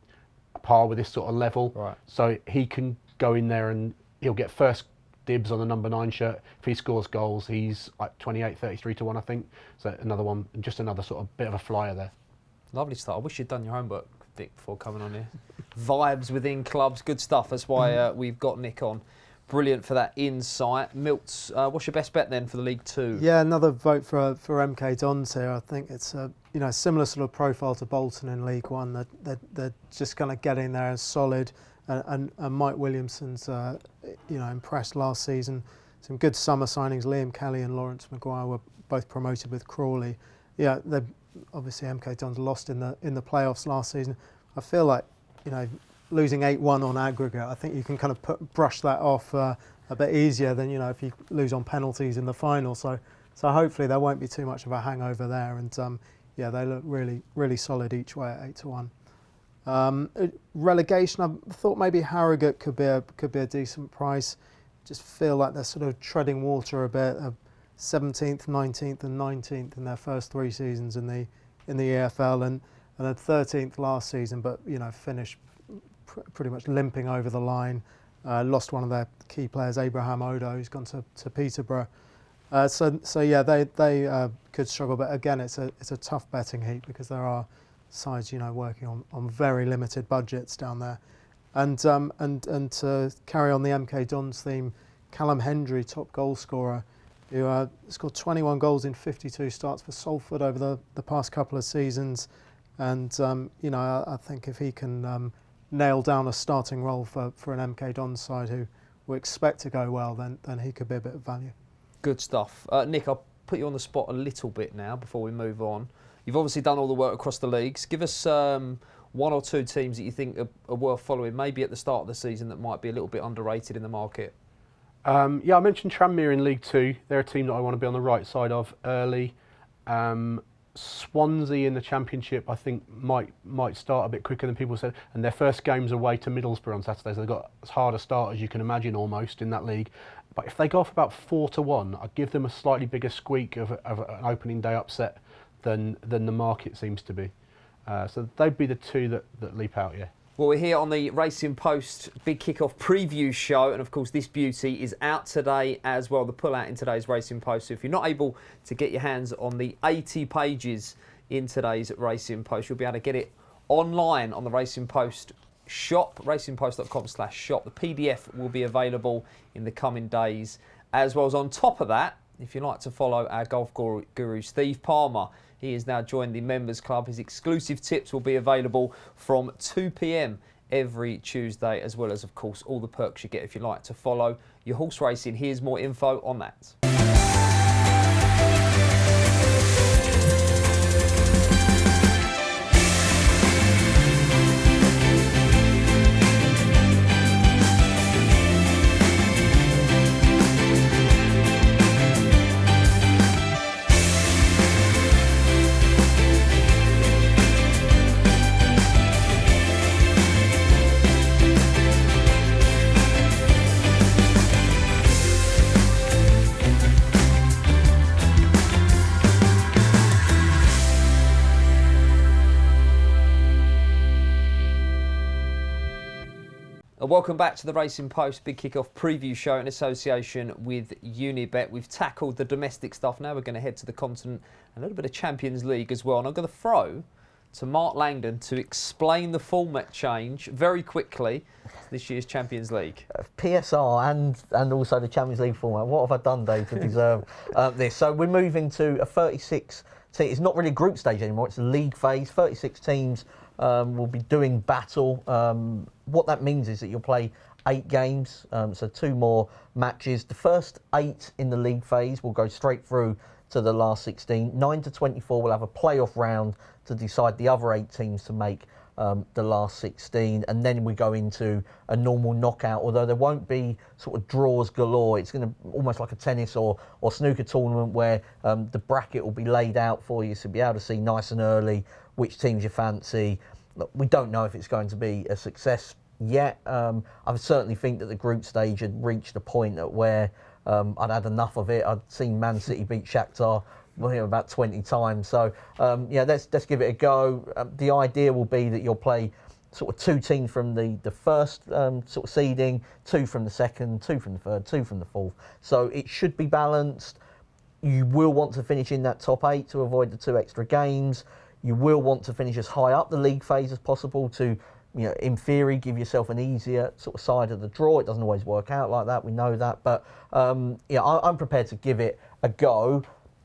a par with this sort of level. Right. So he can go in there and he'll get first dibs on the number 9 shirt. If he scores goals, he's like 28, 33 to 1, I think. So another one, just another sort of bit of a flyer there. Lovely stuff. I wish you'd done your homework, Dick, before coming on here. Vibes within clubs, good stuff. That's why we've got Nick on. Brilliant for that insight. Milts, what's your best bet then for the League 2? Yeah, another vote for MK Dons here. I think it's a similar sort of profile to Bolton in League One. They're just going to get in there as solid. And Mike Williamson's impressed last season. Some good summer signings. Liam Kelly and Lawrence Maguire were both promoted with Crawley. Yeah, they obviously MK Dons lost in the playoffs last season. I feel like losing 8-1 on aggregate, I think you can kind of brush that off a bit easier than if you lose on penalties in the final. So hopefully there won't be too much of a hangover there. And they look really, really solid each way at 8-1. Relegation, I thought maybe Harrogate could be a decent price. Just feel like they're sort of treading water a bit. 17th, 19th, and 19th in their first 3 seasons in the EFL, and then 13th last season, but finished pretty much limping over the line. Lost one of their key players, Abraham Odo, who's gone to Peterborough. They could struggle, but again, it's a tough betting heat because there are sides working on very limited budgets down there. And to carry on the MK Dons theme, Callum Hendry, top goal scorer, who scored 21 goals in 52 starts for Salford over the past couple of seasons. And I think if he can nail down a starting role for an MK Dons side who we expect to go well, then he could be a bit of value. Good stuff. Nick, I'll put you on the spot a little bit now before we move on. You've obviously done all the work across the leagues. Give us 1 or 2 teams that you think are worth following, maybe at the start of the season, that might be a little bit underrated in the market. I mentioned Tranmere in League 2. They're a team that I want to be on the right side of early. Swansea in the Championship, I think, might start a bit quicker than people said. And their first game's away to Middlesbrough on Saturday, so they've got as hard a start as you can imagine almost in that league. But if they go off about 4-1, I'd give them a slightly bigger squeak of an opening day upset than the market seems to be. So they'd be the 2 that leap out, yeah. Well, we're here on the Racing Post Big Kickoff preview show, and of course this beauty is out today as well, the pull-out in today's Racing Post. So if you're not able to get your hands on the 80 pages in today's Racing Post, you'll be able to get it online on the Racing Post shop, racingpost.com/shop. The PDF will be available in the coming days, as well as on top of that, if you'd like to follow our golf guru Steve Palmer, he has now joined the members club. His exclusive tips will be available from 2 p.m. every Tuesday, as well as, of course, all the perks you get if you like to follow your horse racing. Here's more info on that. Welcome back to the Racing Post Big Kickoff preview show in association with Unibet. We've tackled the domestic stuff. Now we're going to head to the continent, a little bit of Champions League as well. And I'm going to throw to Mark Langdon to explain the format change very quickly to this year's Champions League. PSR and also the Champions League format. What have I done, Dave, to deserve this? So we're moving to a 36 team. It's not really a group stage anymore. It's a league phase. 36 teams will be doing battle. What that means is that you'll play 8 games, so 2 more matches. The first 8 in the league phase will go straight through to the last 16. 9 to 24 will have a playoff round to decide the other 8 teams to make the last 16, and then we go into a normal knockout, although there won't be sort of draws galore. It's going to almost like a tennis or snooker tournament where the bracket will be laid out for you, so you'll be able to see nice and early which teams you fancy. Look, we don't know if it's going to be a success yet. I certainly think that the group stage had reached a point at where I'd had enough of it. I'd seen Man City beat Shakhtar about 20 times. So, let's give it a go. The idea will be that you'll play sort of 2 teams from the first sort of seeding, 2 from the second, 2 from the third, 2 from the fourth. So it should be balanced. You will want to finish in that top 8 to avoid the 2 extra games. You will want to finish as high up the league phase as possible to, in theory, give yourself an easier sort of side of the draw. It doesn't always work out like that, we know that. But, I'm prepared to give it a go.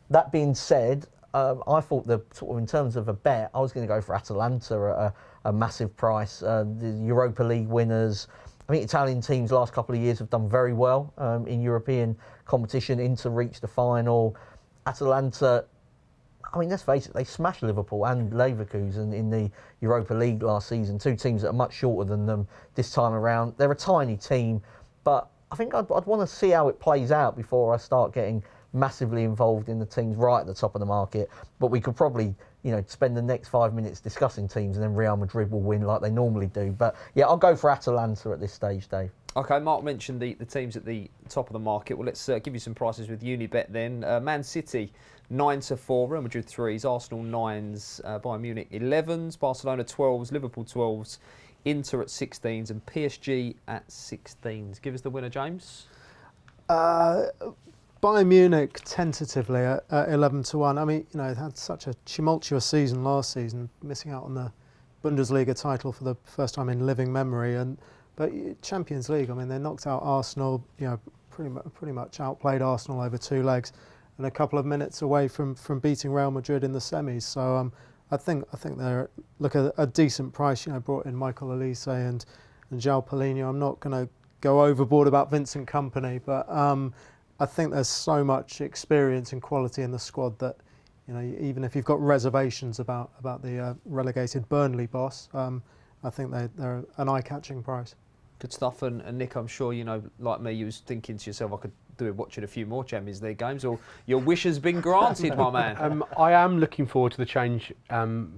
That being said, I thought that sort of in terms of a bet, I was going to go for Atalanta at a massive price. The Europa League winners. I think Italian teams last couple of years have done very well in European competition, to reach the final. Atalanta, I mean, let's face it, they smashed Liverpool and Leverkusen in the Europa League last season, 2 teams that are much shorter than them this time around. They're a tiny team, but I think I'd want to see how it plays out before I start getting massively involved in the teams right at the top of the market. But we could probably, spend the next 5 minutes discussing teams, and then Real Madrid will win like they normally do. But yeah, I'll go for Atalanta at this stage, Dave. Okay, Mark mentioned the teams at the top of the market. Well, let's give you some prices with Unibet then. Man City 9-4, Real Madrid 3s, Arsenal 9s, Bayern Munich 11s, Barcelona 12s, Liverpool 12s, Inter at 16s, and PSG at 16s. Give us the winner, James. Bayern Munich tentatively at 11-1. I mean, they had such a tumultuous season last season, missing out on the Bundesliga title for the first time in living memory. But Champions League, I mean, they knocked out Arsenal. Pretty much outplayed Arsenal over 2 legs, and a couple of minutes away from beating Real Madrid in the semis. So I think they're a decent price. Brought in Michael Olise and João Paulinho. I'm not going to go overboard about Vincent Kompany, but I think there's so much experience and quality in the squad that, even if you've got reservations about the relegated Burnley boss, I think they're an eye-catching price. Good stuff. And Nick, I'm sure, like me, you was thinking to yourself, I could do it watching a few more Champions League games, or your wish has been granted, my man. I am looking forward to the change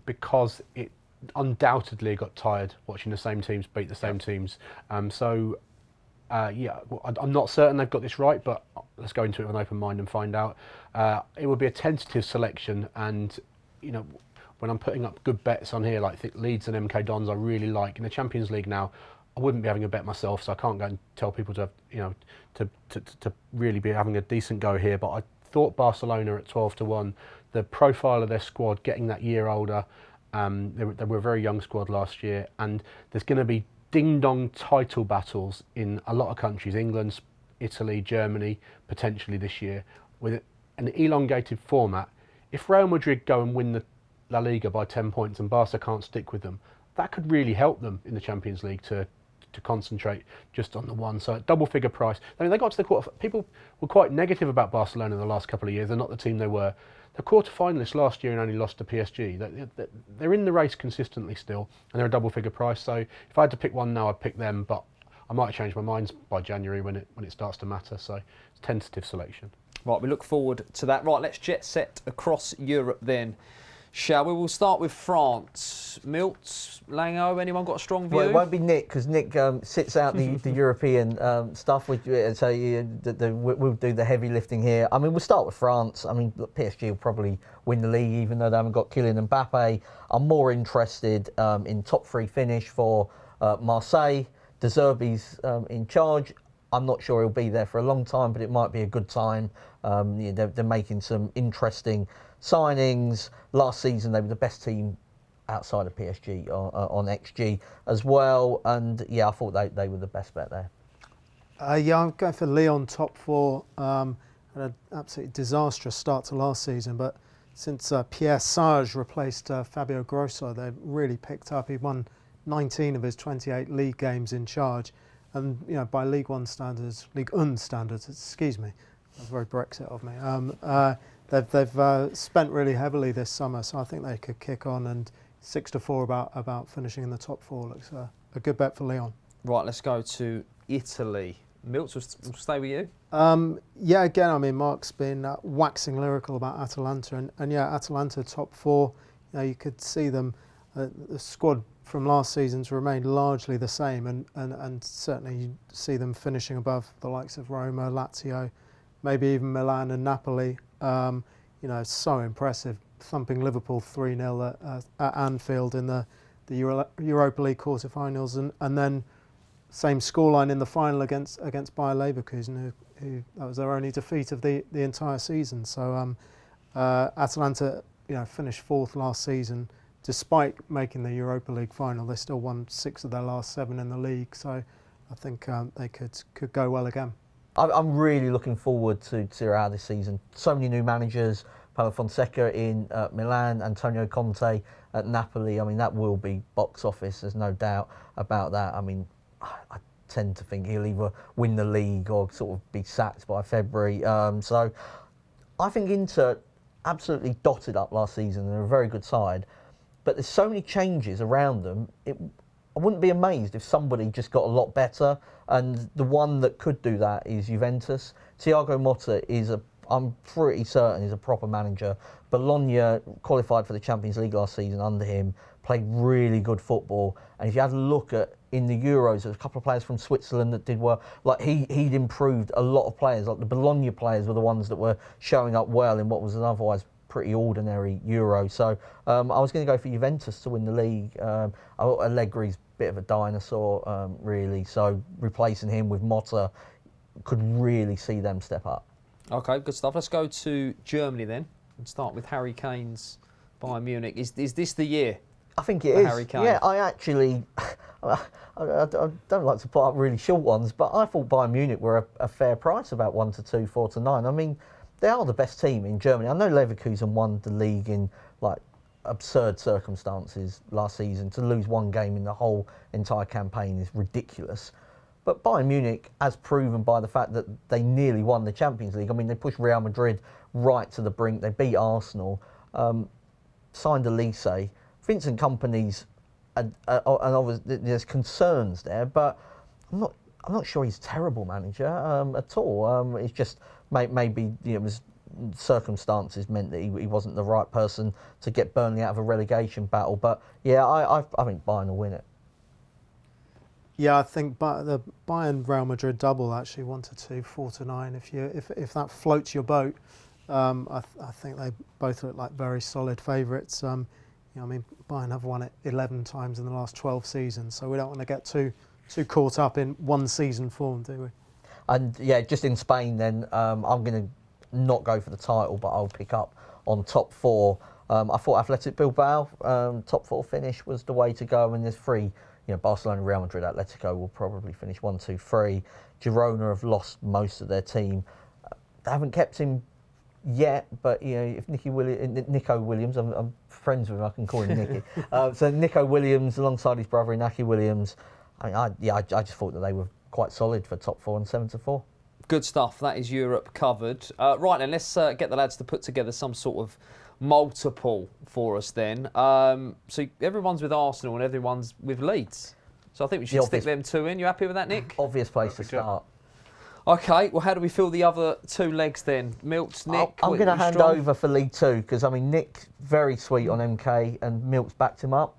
because it undoubtedly got tired watching the same teams beat the same teams. I'm not certain they've got this right, but let's go into it with an open mind and find out. It would be a tentative selection, and when I'm putting up good bets on here, like Leeds and MK Dons, I really like. In the Champions League now, I wouldn't be having a bet myself, so I can't go and tell people to, to really be having a decent go here. But I thought Barcelona at 12-1, the profile of their squad, getting that year older, they were a very young squad last year, and there's going to be ding-dong title battles in a lot of countries, England, Italy, Germany, potentially this year, with an elongated format. If Real Madrid go and win the La Liga by 10 points and Barca can't stick with them, that could really help them in the Champions League to concentrate just on the one. So at double figure price, I mean, they got to the quarter. People were quite negative about Barcelona the last couple of years. They're not the team they were. They're quarter finalists last year and only lost to PSG. They're in the race consistently still, and they're a double figure price. So if I had to pick one now, I'd pick them, but I might change my mind by January when it starts to matter. So it's tentative selection. Right, we look forward to that. Right, let's jet set across Europe then, shall we? We'll start with France. Milt, Lango, anyone got a strong view? Well, it won't be Nick, because Nick sits out the European stuff. We'll do the heavy lifting here. I mean, we'll start with France. I mean, look, PSG will probably win the league, even though they haven't got Kylian Mbappe. I'm more interested in top three finish for Marseille. De Zerbi's in charge. I'm not sure he'll be there for a long time, but it might be a good time. They're making some interesting signings. Last season, they were the best team outside of PSG on XG as well. And yeah, I thought they were the best bet there. I'm going for Lyon top four. Had an absolutely disastrous start to last season, but since Pierre Sage replaced Fabio Grosso, they've really picked up. He won 19 of his 28 league games in charge. And by Ligue 1 standards, Ligue 1 standards, excuse me, that's very Brexit of me. They've spent really heavily this summer, so I think they could kick on. And 6-4 about finishing in the top four looks a good bet for Lyon. Right, let's go to Italy. Milt, we'll stay with you. Yeah, again, I mean, Mark's been waxing lyrical about Atalanta, and yeah, Atalanta top four. You could see them. The squad from last season's remained largely the same, and certainly you see them finishing above the likes of Roma, Lazio, maybe even Milan and Napoli. So impressive, thumping Liverpool 3-0 at Anfield in the Europa League quarterfinals, and then same scoreline in the final against Bayer Leverkusen, who that was their only defeat of the entire season. So Atalanta, finished fourth last season. Despite making the Europa League final, they still won 6 of their last 7 in the league. So I think they could go well again. I'm really looking forward to Serie A this season. So many new managers. Paulo Fonseca in Milan, Antonio Conte at Napoli. I mean, that will be box office. There's no doubt about that. I mean, I tend to think he'll either win the league or sort of be sacked by February. So I think Inter absolutely dotted up last season. They're a very good side. But there's so many changes around them, I wouldn't be amazed if somebody just got a lot better. And the one that could do that is Juventus. Thiago Motta I'm pretty certain, is a proper manager. Bologna qualified for the Champions League last season under him, played really good football. And if you had a look at in the Euros, there's a couple of players from Switzerland that did well. Like he'd improved a lot of players. Like the Bologna players were the ones that were showing up well in what was an otherwise pretty ordinary Euro. So I was going to go for Juventus to win the league. I thought Allegri's a bit of a dinosaur, really. So replacing him with Motta could really see them step up. Okay, good stuff. Let's go to Germany then and start with Harry Kane's Bayern Munich. Is this the year? I think it is. Harry Kane? Yeah, I actually, I don't like to put up really short ones, but I thought Bayern Munich were a fair price, about 1-2, 4-9. I mean, they are the best team in Germany. I know Leverkusen won the league in absurd circumstances last season. To lose one game in the whole entire campaign is ridiculous. But Bayern Munich, as proven by the fact that they nearly won the Champions League. I mean, they pushed Real Madrid right to the brink. They beat Arsenal, signed Elise. Vincent Kompany's, and obviously there's concerns there, but I'm not sure he's a terrible manager at all. It's just maybe it was circumstances meant that he wasn't the right person to get Burnley out of a relegation battle. But yeah, I think Bayern will win it. Yeah, I think the Bayern Real Madrid double actually 1-2, 4-9. If that floats your boat, I think they both look like very solid favourites. I mean, Bayern have won it 11 times in the last 12 seasons, so we don't want to get too caught up in one season form, do we? And yeah, just in Spain then, I'm going to not go for the title, but I'll pick up on top four. I thought Athletic Bilbao, top four finish was the way to go. And there's three, Barcelona, Real Madrid, Atletico will probably finish 1, 2, 3. Girona have lost most of their team. They haven't kept him yet, but if Nico Williams, I'm friends with him, I can call him Nicky. So Nico Williams, alongside his brother Inaki Williams, I just thought that they were quite solid for top four and 7-4. Good stuff. That is Europe covered. Right then, let's get the lads to put together some sort of multiple for us then. So everyone's with Arsenal and everyone's with Leeds. So I think we should stick them two in. You happy with that, Nick? Obvious place to start. Okay, well, how do we feel the other two legs then? Milt's, Nick? I'm going to hand over for League Two because, Nick, very sweet on MK and Milt's backed him up.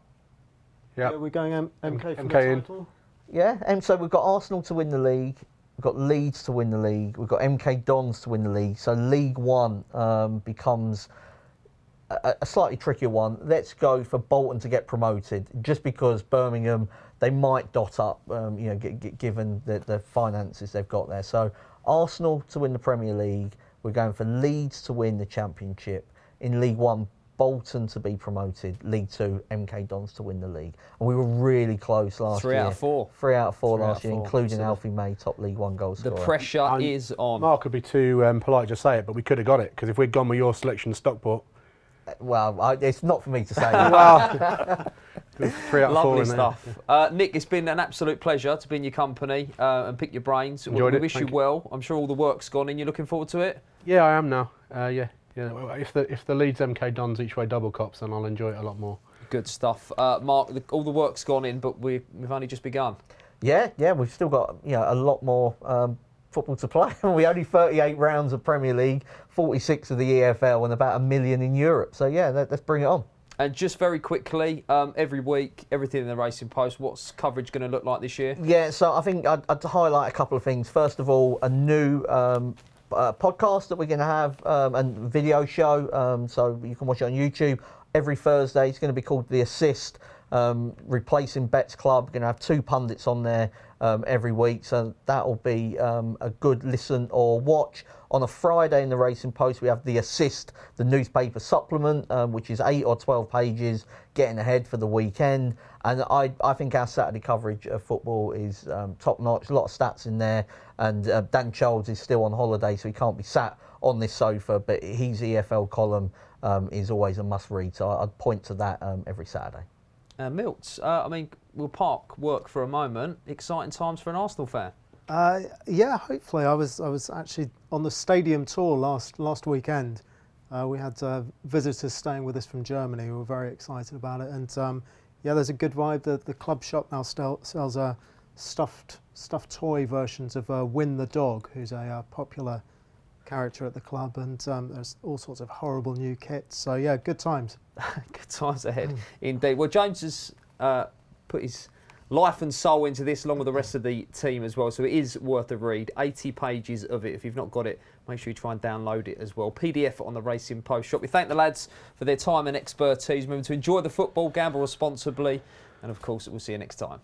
Yeah, we're going MK for the title. Yeah, and so we've got Arsenal to win the league, we've got Leeds to win the league, we've got MK Dons to win the league. So League One becomes a slightly trickier one. Let's go for Bolton to get promoted, just because Birmingham, they might dot up, given the finances they've got there. So Arsenal to win the Premier League, we're going for Leeds to win the Championship. In League One, Bolton to be promoted. League Two, MK Dons to win the league. And we were really close last year. 3 out of 4. 3 out of 4 last year, 4. including Alfie May, top League One goal scorer. The pressure is on. Mark would be too polite to say it, but we could have got it, because if we'd gone with your selection, Stockport. Well, it's not for me to say. Well, 3 out of 4 Lovely in stuff. Nick, it's been an absolute pleasure to be in your company and pick your brains. Enjoyed we it. wish you Thank you. well. I'm sure all the work's gone in. You're looking forward to it? Yeah, I am now. Yeah. If the Leeds MK Dons each way double cops, then I'll enjoy it a lot more. Good stuff. Mark, all the work's gone in, but we've only just begun. Yeah, we've still got a lot more football to play. We only 38 rounds of Premier League, 46 of the EFL, and about 1 million in Europe. So yeah, let's bring it on. And just very quickly, every week, everything in the Racing Post, what's coverage going to look like this year? Yeah, so I think I'd highlight a couple of things. First of all, a new podcast that we're going to have and video show, so you can watch it on YouTube every Thursday. It's going to be called The Assist, replacing Bet's Club. We're going to have 2 pundits on there every week, so that'll be a good listen or watch. On a Friday in the Racing Post, we have The Assist, the newspaper supplement, which is 8 or 12 pages, getting ahead for the weekend. And I think our Saturday coverage of football is top-notch, a lot of stats in there. And Dan Charles is still on holiday, so he can't be sat on this sofa, but his EFL column is always a must-read, so I'd point to that every Saturday. Milts, we'll park work for a moment. Exciting times for an Arsenal fan. Yeah, hopefully. I was actually on the stadium tour last weekend. We had visitors staying with us from Germany who were very excited about it. And there's a good vibe. The club shop now sells stuffed toy versions of Win the Dog, who's a popular character at the club. And there's all sorts of horrible new kits. So yeah, good times. Good times ahead, indeed. Well, James has put his life and soul into this, along with the rest of the team as well. So it is worth a read. 80 pages of it. If you've not got it, make sure you try and download it as well. PDF on the Racing Post shop. We thank the lads for their time and expertise. Remember to enjoy the football, gamble responsibly, and of course, we'll see you next time.